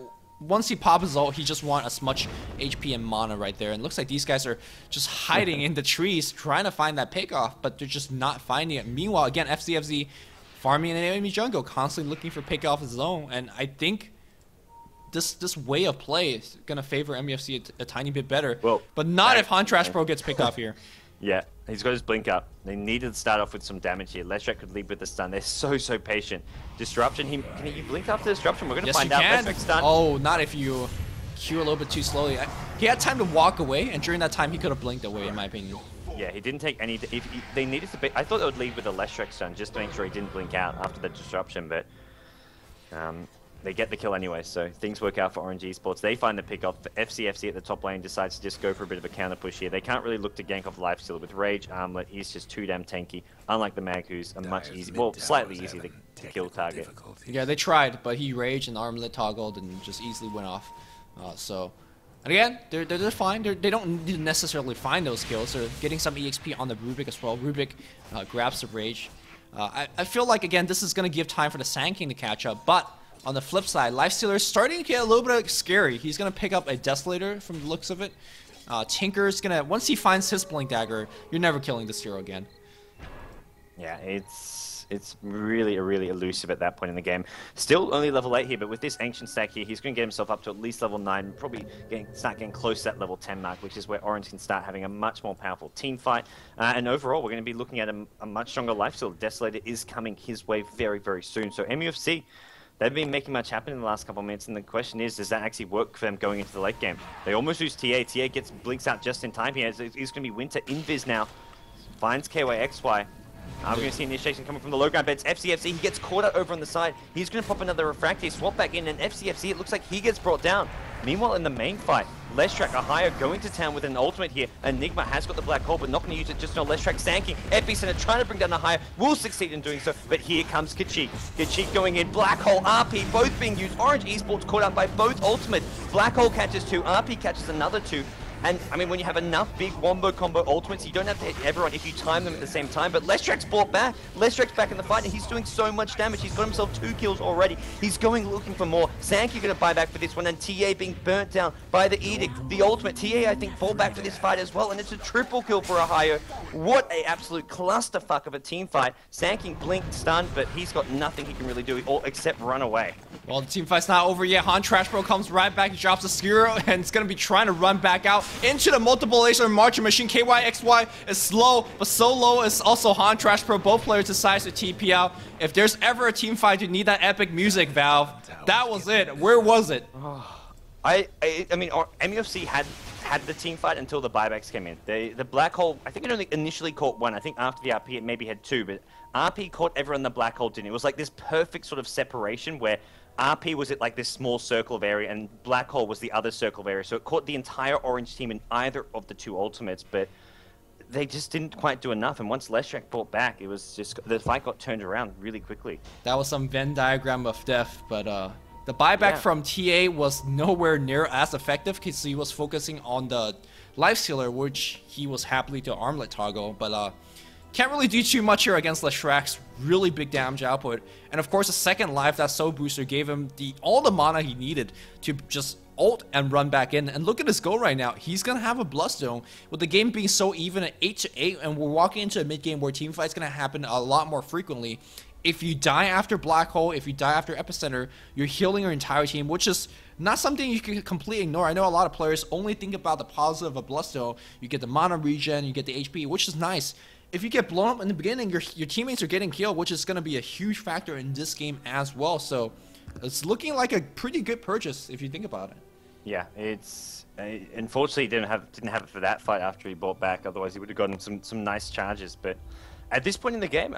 once he pops his ult, he just wants as much HP and mana right there. And looks like these guys are just hiding in the trees, trying to find that pickoff, but they're just not finding it. Meanwhile, again, FZFZ farming in the enemy jungle, constantly looking for pickoff of his own. And I think this way of play is going to favor MUFC a tiny bit better. Well, but not if Trash Pro gets picked off here. Yeah, he's got his blink up. They needed to start off with some damage here. Leshrac could lead with the stun. They're so patient. Disruption, can he blink after disruption? We're going to find out. Leshrac's stun. Oh, not if you Q a little bit too slowly. He had time to walk away, and during that time, he could have blinked away, in my opinion. Yeah, he didn't take any. They needed to be. I thought they would lead with a Leshrac stun just to make sure he didn't blink out after the disruption, but they get the kill anyway, so things work out for Orange eSports. They find the pick off. FCFC at the top lane decides to just go for a bit of a counter push here. They can't really look to gank off Lifestealer with Rage. Armlet is just too damn tanky, unlike the Mag, who's a much easier, well, slightly easier to kill target. Yeah, they tried, but he Raged and Armlet toggled and just easily went off. And again, they're fine. They don't need to necessarily find those kills. They're getting some EXP on the Rubik as well. Rubik grabs the Rage. I feel like, again, this is going to give time for the Sand King to catch up, but on the flip side, Lifestealer is starting to get a little bit scary. He's going to pick up a Desolator from the looks of it. Tinker's going to, once he finds his Blink Dagger, you're never killing this hero again. Yeah, it's really elusive at that point in the game. Still only level 8 here, but with this Ancient stack here, he's going to get himself up to at least level 9, probably start getting close to that level 10 mark, which is where Orange can start having a much more powerful team fight. And overall, we're going to be looking at a much stronger Lifestealer. Desolator is coming his way very soon. So MUFC, they've been making much happen in the last couple of minutes, and the question is, does that actually work for them going into the late game? They almost lose TA. TA gets blinks out just in time here. It's going to be Winter invis now. Finds KYXY. We're going to see initiation coming from the low ground beds. FCFC, he gets caught out over on the side. He's going to pop another Refractory, swap back in, and FCFC, it looks like he gets brought down. Meanwhile, in the main fight, Leshrac, Ahaya going to town with an ultimate here. Enigma has got the Black Hole, but not going to use it just on Leshrac. Stanking, Epicenter trying to bring down Ahaya, will succeed in doing so, but here comes Kachik. Kachik going in, Black Hole, RP, both being used. Orange eSports caught up by both ultimate. Black Hole catches 2, RP catches another 2. And I mean, when you have enough big wombo combo ultimates, you don't have to hit everyone if you time them at the same time. But Lestrak's brought back. Lestrak's back in the fight, and he's doing so much damage. He's got himself 2 kills already. He's going looking for more. Sankey going to buy back for this one, and TA being burnt down by the Edict. The ultimate. TA, I think, fall back for this fight as well, and it's a triple kill for Ohio. What a absolute clusterfuck of a team fight. Sankey blinked, stunned, but he's got nothing he can really do except run away. Well, the team fight's not over yet. Han Trashbro comes right back, he drops a Skiro, and it's going to be trying to run back out into the multiple laser marching machine. KYXY is slow, but so low is also Han Trashbro. Both players decide to TP out. If there's ever a team fight, you need that epic music, Valve. That was it. Where was it? I mean, MUFC had the team fight until the buybacks came in. The Black Hole, I think it only initially caught 1. I think after the RP it maybe had 2, but RP caught everyone, the Black Hole didn't. It was like this perfect sort of separation where RP was at like this small circle of area and Black Hole was the other circle of area. So it caught the entire orange team in either of the 2 ultimates, but they just didn't quite do enough. And once Lestrak brought back, it was just, the fight got turned around really quickly. That was some Venn diagram of death, but the buyback from TA was nowhere near as effective because he was focusing on the Lifestealer, which he was happily to armlet toggle, but can't really do too much here against Lestrak's really big damage output. And of course, a second life, that Soul Booster gave him all the mana he needed to just ult and run back in. And look at his goal right now. He's going to have a Bloodstone. With the game being so even at 8-8, and we're walking into a mid-game where team fight's going to happen a lot more frequently. If you die after Black Hole, if you die after Epicenter, you're healing your entire team, which is not something you can completely ignore. I know a lot of players only think about the positive of Bloodstone. You get the mana regen, you get the HP, which is nice. If you get blown up in the beginning, your teammates are getting killed, which is going to be a huge factor in this game as well. So it's looking like a pretty good purchase if you think about it. Yeah, it's unfortunately didn't have it for that fight after he bought back. Otherwise, he would have gotten some nice charges. But at this point in the game,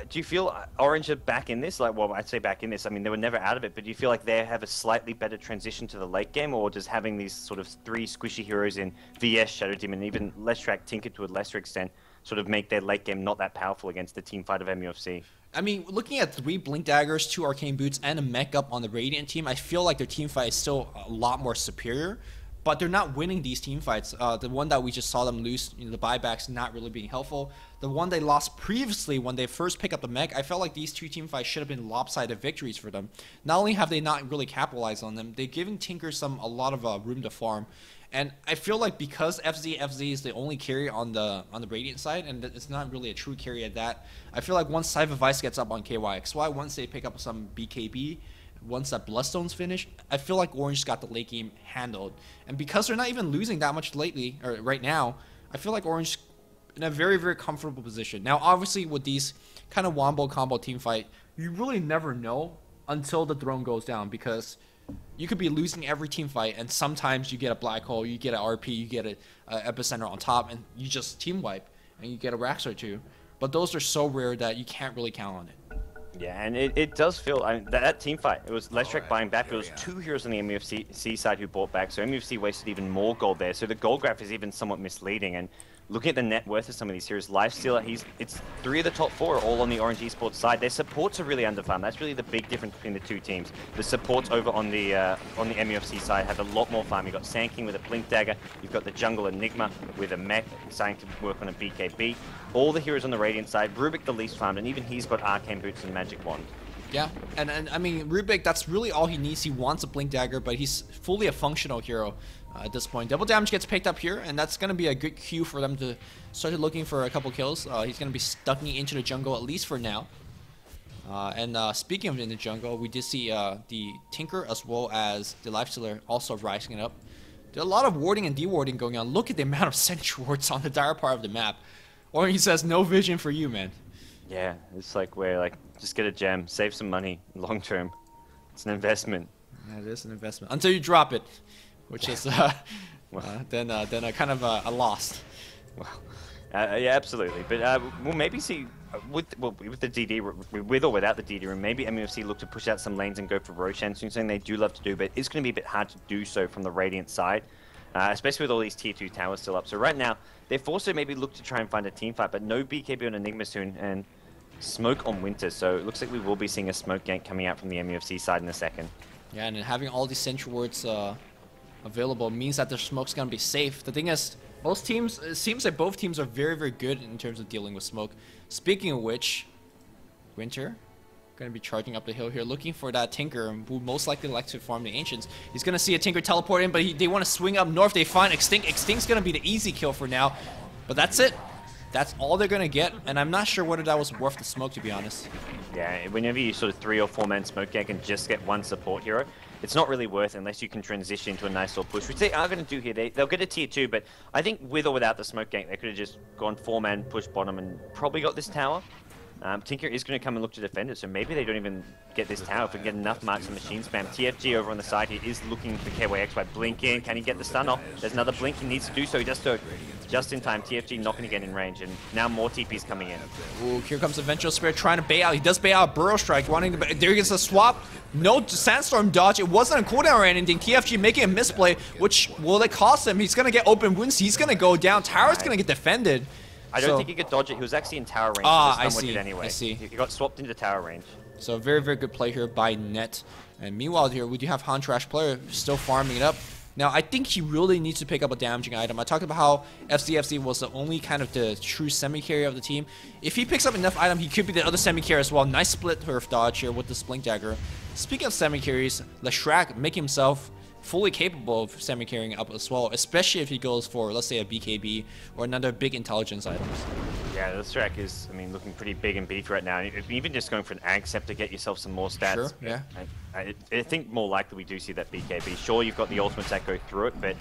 do you feel Orange are back in this? Like, well, I'd say back in this. I mean, they were never out of it. But do you feel like they have a slightly better transition to the late game, or does having these sort of 3 squishy heroes in VS, Shadow Demon, and even Lestrak, Tinker to a lesser extent, sort of make their late game not that powerful against the team fight of MUFC? I mean, looking at 3 Blink Daggers, 2 Arcane Boots, and a mech up on the Radiant team, I feel like their team fight is still a lot more superior, but they're not winning these team fights. The one that we just saw them lose, the buybacks not really being helpful. The one they lost previously when they first picked up the mech, I felt like these 2 team fights should have been lopsided victories for them. Not only have they not really capitalized on them, they've given Tinker a lot of room to farm. And I feel like because FZ is the only carry on the Radiant side, and it's not really a true carry at that, I feel like once Scythe of Vice gets up on KYXY, once they pick up some BKB, once that Bloodstone's finished, I feel like Orange got the late game handled. And because they're not even losing that much lately, or right now, I feel like Orange in a very, very comfortable position. Now, obviously, with these kind of wombo combo team fight, you really never know until the throne goes down, because you could be losing every team fight, and sometimes you get a Black Hole, you get an RP, you get an Epicenter on top, and you just team wipe, and you get a Rax or 2. But those are so rare that you can't really count on it. Yeah, and it does feel, I mean, that team fight, it was Lestrak buying back, it was 2 heroes on the MUFC side who bought back, so MUFC wasted even more gold there, so the gold graph is even somewhat misleading. And looking at the net worth of some of these heroes, Lifestealer, it's 3 of the top 4 are all on the Orange eSports side. Their supports are really underfarmed. That's really the big difference between the 2 teams. The supports over on the MUFC side have a lot more farm. You've got Sanking with a Blink Dagger, you've got the Jungle Enigma with a mech, starting to work on a BKB. All the heroes on the Radiant side, Rubik the least farmed, and even he's got Arcane Boots and Magic Wand. Yeah, and I mean, Rubik, that's really all he needs. He wants a Blink Dagger, but he's fully a functional hero at this point. Double damage gets picked up here, and that's going to be a good cue for them to start looking for a couple kills. He's going to be stucking into the jungle, at least for now. Speaking of in the jungle, we did see the Tinker as well as the Lifestealer also rising up. There's a lot of warding and dewarding going on. Look at the amount of sentry wards on the dire part of the map. Or he says, no vision for you, man. Yeah, it's like where, like, just get a gem, save some money, long term. It's an investment. Yeah, it is an investment. Until you drop it, which is then a kind of a loss. Well, yeah, absolutely. But we'll maybe see with the DD, with or without the DD room, maybe MUFC look to push out some lanes and go for Roshan, something they do love to do, but it's going to be a bit hard to do so from the Radiant side. Especially with all these tier 2 towers still up. So right now, they're forced to maybe look to try and find a team fight, but no BKB on Enigma soon, and smoke on Winter. So it looks like we will be seeing a smoke gank coming out from the MUFC side in a second. Yeah, and then having all these sentry wards available means that their smoke's gonna be safe. The thing is, most teams, it seems like both teams are very, very good in terms of dealing with smoke. Speaking of which, Winter gonna be charging up the hill here, looking for that Tinker, who most likely likes to farm the Ancients. He's gonna see a Tinker teleport in, but they want to swing up north. They find Extinct. Extinct's gonna be the easy kill for now, but that's it. That's all they're gonna get, and I'm not sure whether that was worth the smoke, to be honest. Yeah, whenever you sort of 3 or 4 man smoke gank and just get one support hero, it's not really worth it unless you can transition into a nice little push, which they are going to do here. They'll get a tier 2, but I think with or without the smoke gank, they could have just gone 4 man push bottom and probably got this tower. Tinker is going to come and look to defend it, so maybe they don't even get this tower if we can get enough marks and machine spam. TFG over on the side here is looking for KYX by blinking. Can he get the stun off? There's another blink. He needs to do so. He does so just in time. TFG not going to get in range, and now more TP's coming in. Ooh, here comes the Vengeful Spirit trying to bait out. He does bait out a Burrow Strike, wanting to. There gets a swap. No Sandstorm dodge. It wasn't a cooldown or anything. TFG making a misplay, which will it cost him? He's going to get open wounds. He's going to go down. Tower's going to get defended. I don't think he could dodge it. He was actually in tower range. I see. Anyway. I see. He got swapped into tower range. So very, very good play here by Net. And meanwhile here, we do have Hantrash player still farming it up. Now, I think he really needs to pick up a damaging item. I talked about how FCFC was the only kind of the true semi-carry of the team. If he picks up enough item, he could be the other semi-carry as well. Nice split turf dodge here with the Splink Dagger. Speaking of semi-carries, Leshrac making himself fully capable of semi-carrying up as well, especially if he goes for, let's say, a BKB or another big intelligence items. Yeah, this track is, I mean, looking pretty big and beefy right now. Even just going for an Ag Scepter to get yourself some more stats. Sure, yeah. I think more likely we do see that BKB. Sure, you've got the ultimates that go through it, but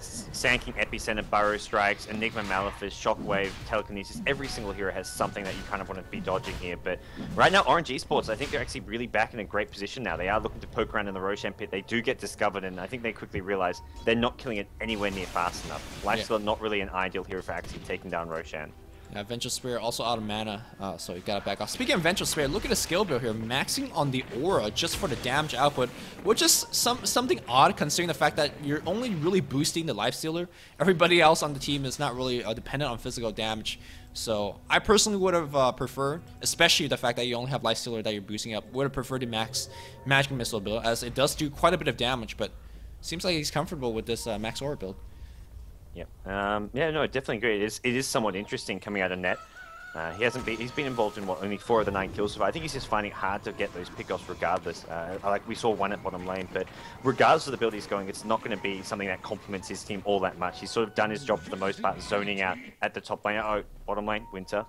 Sand King, Epicenter, Burrow Strikes, Enigma, Malefice, Shockwave, Telekinesis, every single hero has something that you kind of want to be dodging here. But right now, Orange Esports, I think they're actually really back in a great position now. They are looking to poke around in the Roshan pit. They do get discovered, and I think they quickly realize they're not killing it anywhere near fast enough. Lifesteal not really an ideal hero for actually taking down Roshan. Yeah, Vengeful Spirit also out of mana, so he got it back off. Speaking of Vengeful Spirit, look at the skill build here, maxing on the aura just for the damage output, which is something odd considering the fact that you're only really boosting the lifestealer. Everybody else on the team is not really dependent on physical damage. So I personally would have preferred, especially the fact that you only have lifestealer that you're boosting up, would have preferred the max magic missile build, as it does do quite a bit of damage, but seems like he's comfortable with this max aura build. Yep. Yeah, no, definitely agree. It is somewhat interesting coming out of Net. He's been involved in what, only 4 of the 9 kills. So I think he's just finding it hard to get those pickoffs regardless. Like we saw one at bottom lane, but regardless of the build he's going, it's not going to be something that complements his team all that much. He's sort of done his job for the most part, zoning out at the top lane. Oh, bottom lane, Winter.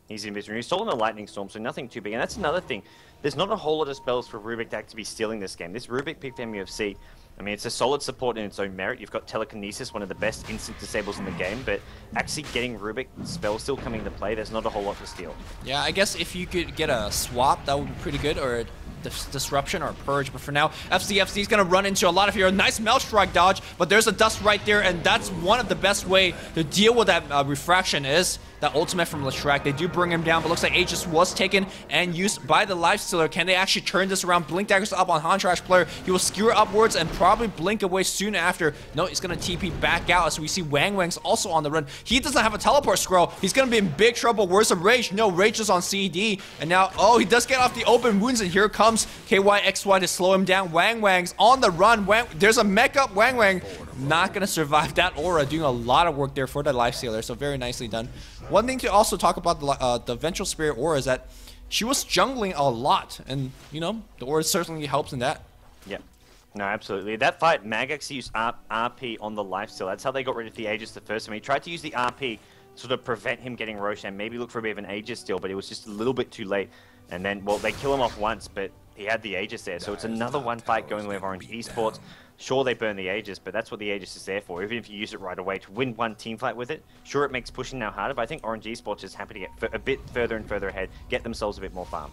He's in Visionary. He's stolen a Lightning Storm, so nothing too big. And that's another thing. There's not a whole lot of spells for Rubik to be stealing this game. This Rubik picked MUFC. I mean, it's a solid support in its own merit. You've got Telekinesis, one of the best instant disables in the game, but actually getting Rubik spell still coming into play, there's not a whole lot to steal. Yeah, I guess if you could get a swap, that would be pretty good, or a disruption or a purge, but for now, FCFC is going to run into a lot of heroes. Nice Melt Strike dodge, but there's a dust right there, and that's one of the best way to deal with that refraction is that ultimate from Leshrac. They do bring him down, but looks like Aegis was taken and used by the Lifestealer. Can they actually turn this around? Blink Daggers up on Hantrash player. He will skewer upwards and probably blink away soon after. No, he's going to TP back out as we see Wang Wang's also on the run. He doesn't have a teleport scroll. He's going to be in big trouble. Where's the Rage? No, Rage is on CD. And now, oh, he does get off the open wounds, and here comes KYXY to slow him down. Wang Wang's on the run. There's a mech up. Wang Wang not going to survive that aura, doing a lot of work there for the Lifestealer, so very nicely done. One thing to also talk about the Vengeful Spirit aura is that she was jungling a lot, and, you know, the aura certainly helps in that. Yeah. No, absolutely. That fight, Mag actually used RP on the Lifestealer. That's how they got rid of the Aegis the first time. He tried to use the RP to sort of prevent him getting Roshan, maybe look for a bit of an Aegis steal, but it was just a little bit too late. And then, well, they kill him off once, but he had the Aegis there, so it's another one fight going with Orange Esports. Sure, they burn the Aegis, but that's what the Aegis is there for. Even if you use it right away to win one team fight with it, sure, it makes pushing now harder, but I think Orange Esports is happy to get a bit further and further ahead, get themselves a bit more farm.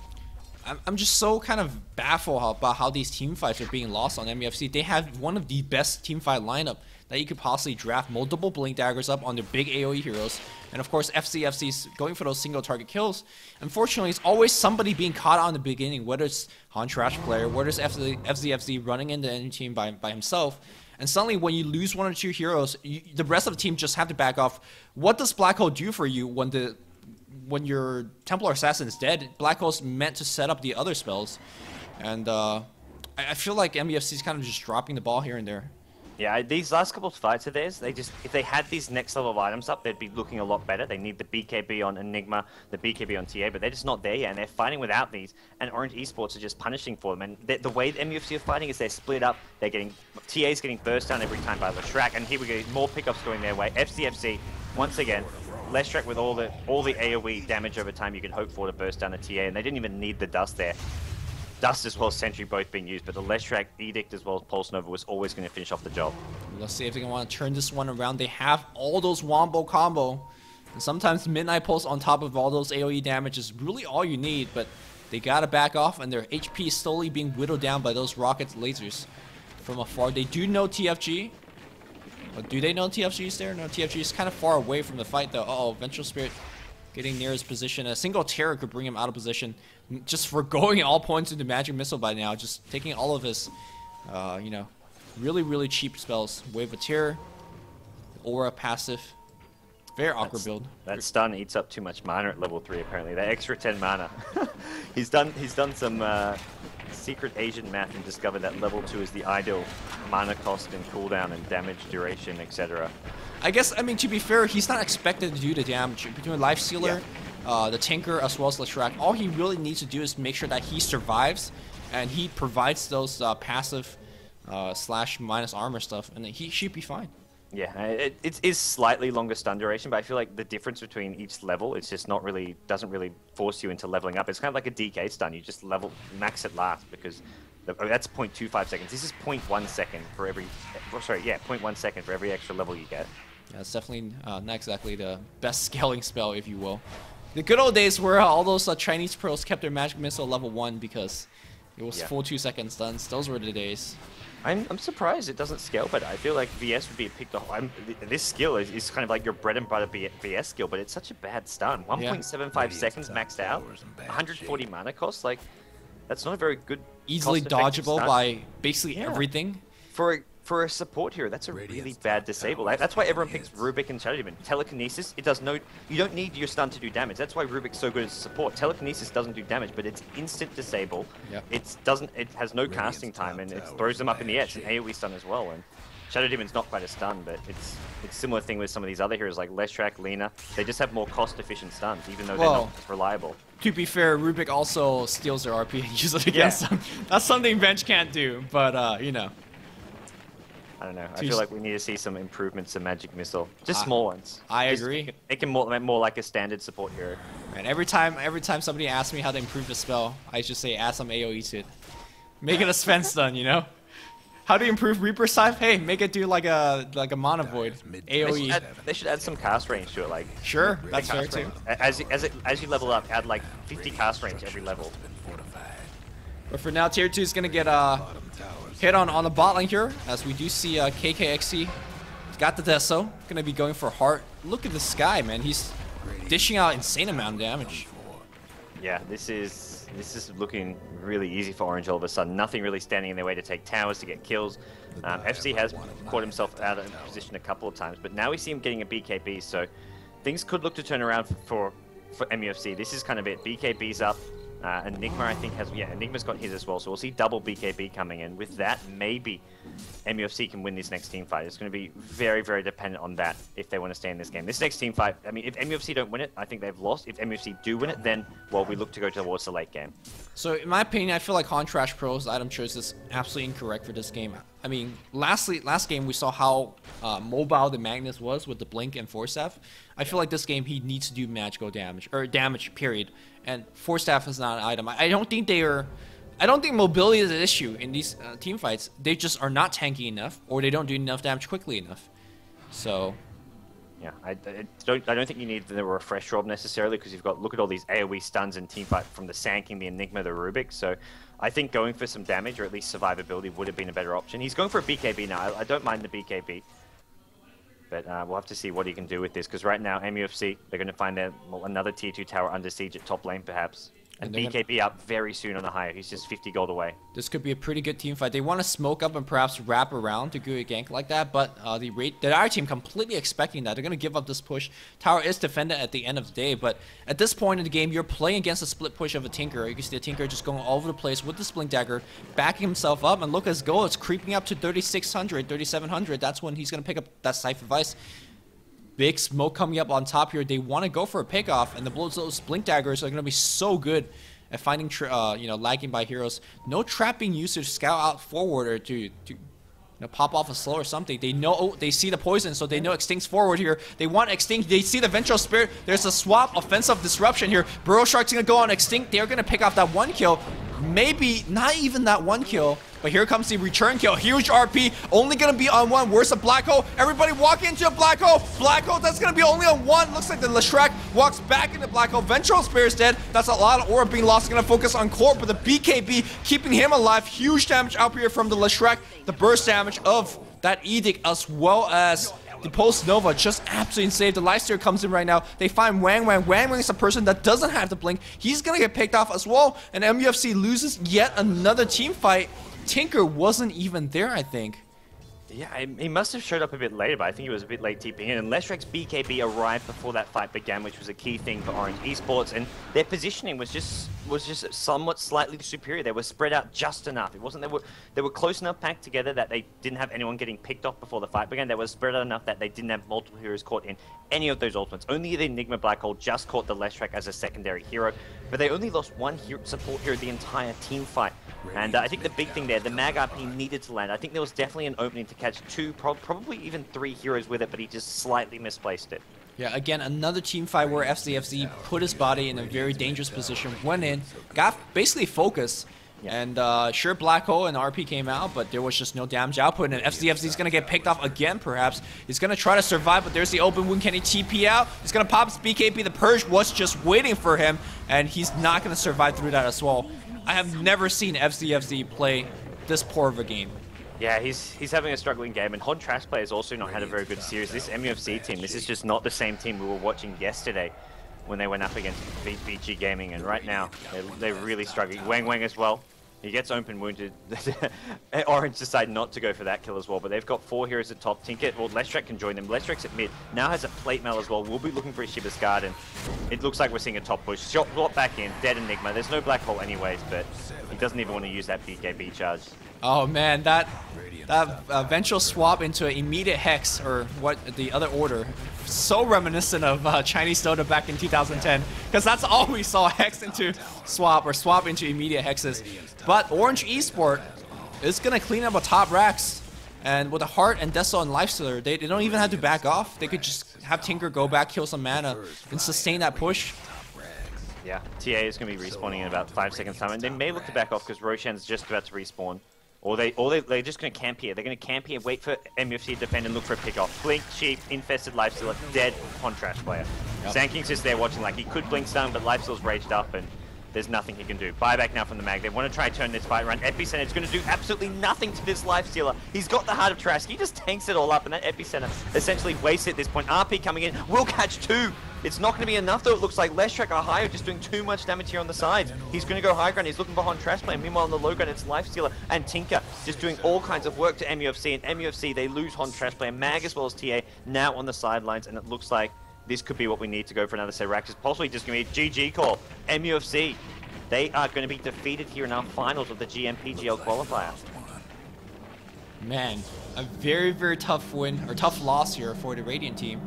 I'm just so kind of baffled about how these team fights are being lost on MUFC. They have one of the best team fight lineup that you could possibly draft, multiple Blink Daggers up on their big AoE heroes. And of course, FCFC's going for those single target kills. Unfortunately, it's always somebody being caught out in the beginning, whether it's Hantrash player, whether it's FCFC running into any team by himself. And suddenly, when you lose one or two heroes, the rest of the team just have to back off. What does Black Hole do for you when your Templar Assassin is dead? Black Hole's meant to set up the other spells. And I feel like MUFC is kind of just dropping the ball here and there. Yeah, these last couple of fights of theirs, if they had these next level of items up, they'd be looking a lot better. They need the BKB on Enigma, the BKB on TA, but they're just not there yet, and they're fighting without these, and Orange Esports are just punishing for them. And the way the MUFC are fighting is they're split up, TA's getting burst down every time by Leshrac, and here we go, more pickups going their way. FCFC, once again, Leshrac with all the AoE damage over time you can hope for to burst down a TA, and they didn't even need the dust there. Dust as well as Sentry both being used, but the Leshrac Edict as well as Pulse Nova was always going to finish off the job. Let's see if they can want to turn this one around. They have all those Wombo combo. And sometimes Midnight Pulse on top of all those AoE damage is really all you need, but they gotta back off, and their HP is slowly being whittled down by those rocket lasers from afar. They do know TFG. But do they know TFG is there? No, TFG is kind of far away from the fight though. Uh-oh, Ventral Spirit getting near his position. A single terror could bring him out of position. Just forgoing all points into Magic Missile by now. Just taking all of his, you know, really, really cheap spells. Wave of Terror, Aura passive. Very awkward build. That stun eats up too much mana at level 3 apparently. That extra 10 mana. he's done some secret Asian math and discovered that level 2 is the ideal mana cost and cooldown and damage duration, etc. I guess, I mean, to be fair, he's not expected to do the damage. Between Life Stealer, the Tinker, as well as Leshrac, all he really needs to do is make sure that he survives, and he provides those passive slash minus armor stuff, and he should be fine. Yeah, it is slightly longer stun duration, but I feel like the difference between each level, it's just not really, doesn't really force you into leveling up. It's kind of like a DK stun. You just max it last because that's 0.25 seconds. This is 0.1 second for every, sorry, yeah, 0.1 second for every extra level you get. Yeah, it's definitely not exactly the best scaling spell, if you will. The good old days where all those Chinese pros kept their Magic Missile level 1 because it was full 2-second stuns. Those were the days. I'm surprised it doesn't scale better. I feel like VS would be picked off. This skill is kind of like your bread and butter VS skill, but it's such a bad stun. 1.75 seconds maxed out, 140 mana cost. Like, that's not a very good. Easily dodgeable by basically everything. For a support hero, that's a really bad disable. That's why everyone picks Rubik and Shadow Demon. Telekinesis, it does no. You don't need your stun to do damage. That's why Rubik's so good as a support. Telekinesis doesn't do damage, but it's instant disable. It has no casting time, and it throws them up in the air. It's an AoE stun as well. And Shadow Demon's not quite a stun, but it's a similar thing with some of these other heroes like Leshrac, Lina. They just have more cost-efficient stuns, even though they're not reliable. To be fair, Rubik also steals their RP and uses it against them. That's something Bench can't do, but you know. I don't know. I feel like we need to see some improvements in Magic Missile. Just small ones. I agree. It can more like a standard support hero. And every time somebody asks me how to improve the spell, I just say add some AoE to it. Make it a Sven stun, you know? How do you improve Reaper Scythe? Hey, make it do like a Mana Void. AoE. They should add some cast range to it, like. Sure, that's fair too. As you level up, add like 50 cast range every level. But for now, Tier 2 is gonna get hit on the bot lane here, as we do see KKXC got the Deso, gonna be going for Heart. Look at this guy, man. He's dishing out insane amount of damage. Yeah, this is looking really easy for Orange all of a sudden. Nothing really standing in their way to take towers, to get kills. FC has caught himself out of position a couple of times, but now we see him getting a BKB, so things could look to turn around for MUFC. This is kind of it. BKB's up. Enigma, I think, Enigma's got his as well, so we'll see double BKB coming in. With that, maybe MUFC can win this next team fight. It's going to be very, very dependent on that if they want to stay in this game. This next team fight, I mean, if MUFC don't win it, I think they've lost. If MUFC do win it, then, well, we look to go towards the late game. So, in my opinion, I feel like Contrash Pro's item choice is absolutely incorrect for this game. I mean, last game we saw how mobile the Magnus was with the Blink and Force Staff. I feel like this game he needs to do magical damage, or damage, period. And Force Staff is not an item. I don't think mobility is an issue in these team fights. They just are not tanky enough, or they don't do enough damage quickly enough. So, yeah, I don't think you need the refresh orb necessarily, because look at all these AoE stuns in team fight from the Sanking, the Enigma, the Rubik. So I think going for some damage or at least survivability would have been a better option. He's going for a BKB now. I don't mind the BKB. But we'll have to see what he can do with this, because right now MUFC, they're going to find another tier 2 tower under siege at top lane perhaps. And BKB up very soon on the higher. He's just 50 gold away. This could be a pretty good team fight. They want to smoke up and perhaps wrap around to do a gank like that, but the other team completely expecting that. They're going to give up this push. Tower is defended at the end of the day, but at this point in the game, you're playing against a split push of a Tinker. You can see the Tinker just going all over the place with the Blink Dagger, backing himself up, and look at his goal. It's creeping up to 3,600, 3,700. That's when he's going to pick up that Cypher Vice. Big smoke coming up on top here. They want to go for a pickoff, and those Blink Daggers are going to be so good at finding, lagging by heroes. No trap being used to scout out forward or to pop off a slow or something. They know, oh, they see the poison, so they know Extinct's forward here. They want Extinct. They see the Vengeful Spirit. There's a swap, offensive disruption here. Burrow Shark's going to go on Extinct. They're going to pick off that 1 kill. Maybe not even that 1 kill, but here comes the return kill. Huge RP, only going to be on 1. Where's the Black Hole? Everybody walk into a Black Hole. Black Hole, that's going to be only on 1. Looks like the Leshrac walks back into Black Hole. Vengeful Spirit's dead. That's a lot of aura being lost. Going to focus on Core, but the BKB keeping him alive. Huge damage out here from the Leshrac. The burst damage of that Edict, as well as the Pulse Nova, just absolutely insane. The Lifesteal comes in right now. They find Wang Wang. Wang Wang is a person that doesn't have the blink. He's going to get picked off as well. And MUFC loses yet another team fight. Tinker wasn't even there, I think. Yeah, he must have showed up a bit later, but I think he was a bit late TPing in. And Leshrex's BKB arrived before that fight began, which was a key thing for Orange Esports. And their positioning was just somewhat slightly superior. They were spread out just enough. It wasn't they were close enough packed together that they didn't have anyone getting picked off before the fight began. They were spread out enough that they didn't have multiple heroes caught in any of those ultimates. Only the Enigma Black Hole just caught the Leshrac as a secondary hero, but they only lost one support hero the entire team fight. And I think the big thing there, the Mag RP needed to land. I think there was definitely an opening to catch 2, probably even 3 heroes with it, but he just slightly misplaced it. Yeah, again, another team fight where FCFZ put his body in a very dangerous position, went in, got basically focused, and sure, Black Hole and RP came out, but there was just no damage output, and FCFZ is going to get picked off again, perhaps. He's going to try to survive, but there's the open wound. Can he TP out? He's going to pop his BKB. The Purge was just waiting for him, and he's not going to survive through that as well. I have never seen FCFZ play this poor of a game. Yeah, he's having a struggling game, and Hon Trash Play has also not had a very good series. This MUFC team, this is just not the same team we were watching yesterday when they went up against BG Gaming, and right now they're really struggling. Wang Wang as well. He gets open wounded. Orange decide not to go for that kill as well, but they've got 4 heroes at top. Tinker, well, Leshrac can join them. Leshrac at mid, now has a plate mail as well. We'll be looking for a Shiba's Guard, and it looks like we're seeing a top push. Shot back in, dead Enigma. There's no Black Hole anyways, but he doesn't even want to use that BKB charge. Oh man, that eventual swap into an immediate Hex, or what the other order, so reminiscent of Chinese Dota back in 2010, because that's all we saw, Hex into swap, or swap into immediate Hexes. But Orange Esports is going to clean up a top racks, and with a Heart and Deso and Lifestealer, they don't even have to back off. They could just have Tinker go back, kill some mana, and sustain that push. Yeah, TA is going to be respawning in about 5 seconds time, and they may look to back off because Roshan's just about to respawn. Or they're just going to camp here. They're going to camp here, wait for MUFC to defend and look for a pick off. Blink, cheap, infested Lifestealer, dead on Trash Player. Yep. Sanking's just there watching like he could blink stun, but Lifestealer's raged up and there's nothing he can do. Buyback now from the Mag. They want to try and turn this fight around. Epicenter is going to do absolutely nothing to this Lifestealer. He's got the Heart of Trash. He just tanks it all up, and that Epicenter essentially wastes it at this point. RP coming in, will catch 2. It's not going to be enough though. It looks like Leshrac or Higher just doing too much damage here on the sides. He's going to go high ground. He's looking behind Trash Play. Meanwhile on the low ground it's Lifestealer and Tinker just doing all kinds of work to MUFC. And MUFC, they lose Hon Trash Play. Mag as well as TA now on the sidelines, and it looks like this could be what we need to go for another set of racks. It's possibly just going to be a GG call. MUFC, they are going to be defeated here in our finals of the GMPGL qualifier. Man, a very, very tough win, or tough loss here for the Radiant team.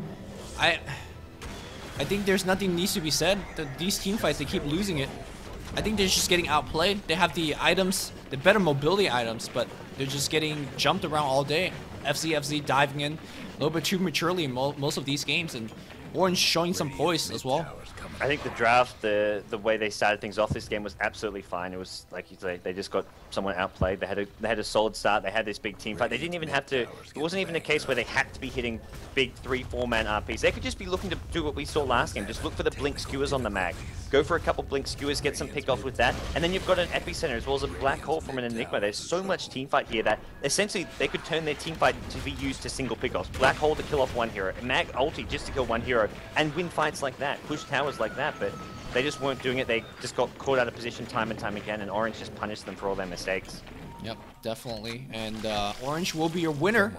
I think there's nothing needs to be said. These team fights, they keep losing it. I think they're just getting outplayed. They have the items, the better mobility items, but they're just getting jumped around all day. FCFZ diving in a little bit too maturely in most of these games, and Orange showing some poise as well. I think the draft, the way they started things off this game was absolutely fine. It was like you say, they just got someone outplayed. They had a solid start. They had this big team fight. They didn't even have to. It wasn't even a case where they had to be hitting big 3-4 man RPs. They could just be looking to do what we saw last game. Just look for the blink skewers on the Mag. Go for a couple blink skewers, get some pick off with that, and then you've got an Epicenter as well as a Black Hole from an Enigma. There's so much team fight here that essentially they could turn their team fight to be used to single pickoffs. Black Hole to kill off one hero, Mag ulti just to kill one hero, and win fights like that, push towers like that. But they just weren't doing it. They just got caught out of position time and time again, and Orange just punished them for all their mistakes. Yep, definitely. And Orange will be your winner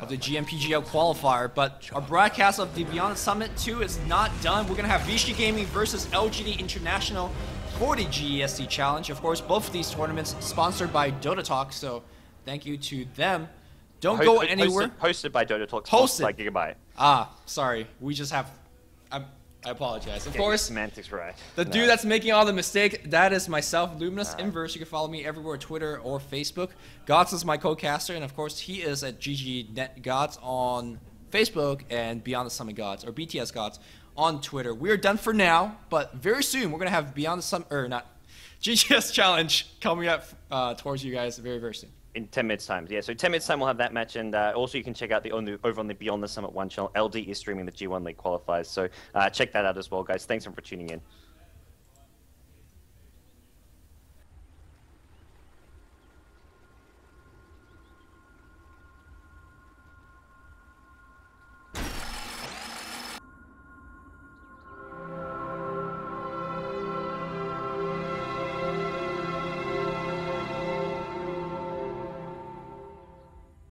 of the GMPGL qualifier. But our broadcast of the Beyond the Summit 2 is not done. We're going to have Vichy Gaming versus LGD International for the GESC Challenge. Of course, both of these tournaments sponsored by Dota Talk, so thank you to them. Don't go anywhere. Hosted by Dota Talk, hosted by Gigabyte. Ah, sorry. We just have... I apologize. Of course, semantics right. The dude that's making all the mistake, that is myself, Luminous Inverse. You can follow me everywhere, Twitter or Facebook. Gods is my co-caster, and of course, he is at GGNet Gods on Facebook and Beyond the Summit Gods, or BTS Gods, on Twitter. We are done for now, but very soon we're going to have Beyond the Summit, or not, GGS Challenge coming up towards you guys very, very soon. In 10 minutes time, yeah. So 10 minutes time we'll have that match, and also you can check out over on the Beyond the Summit 1 channel. LD is streaming the G1 League qualifiers, so check that out as well, guys. Thanks for tuning in.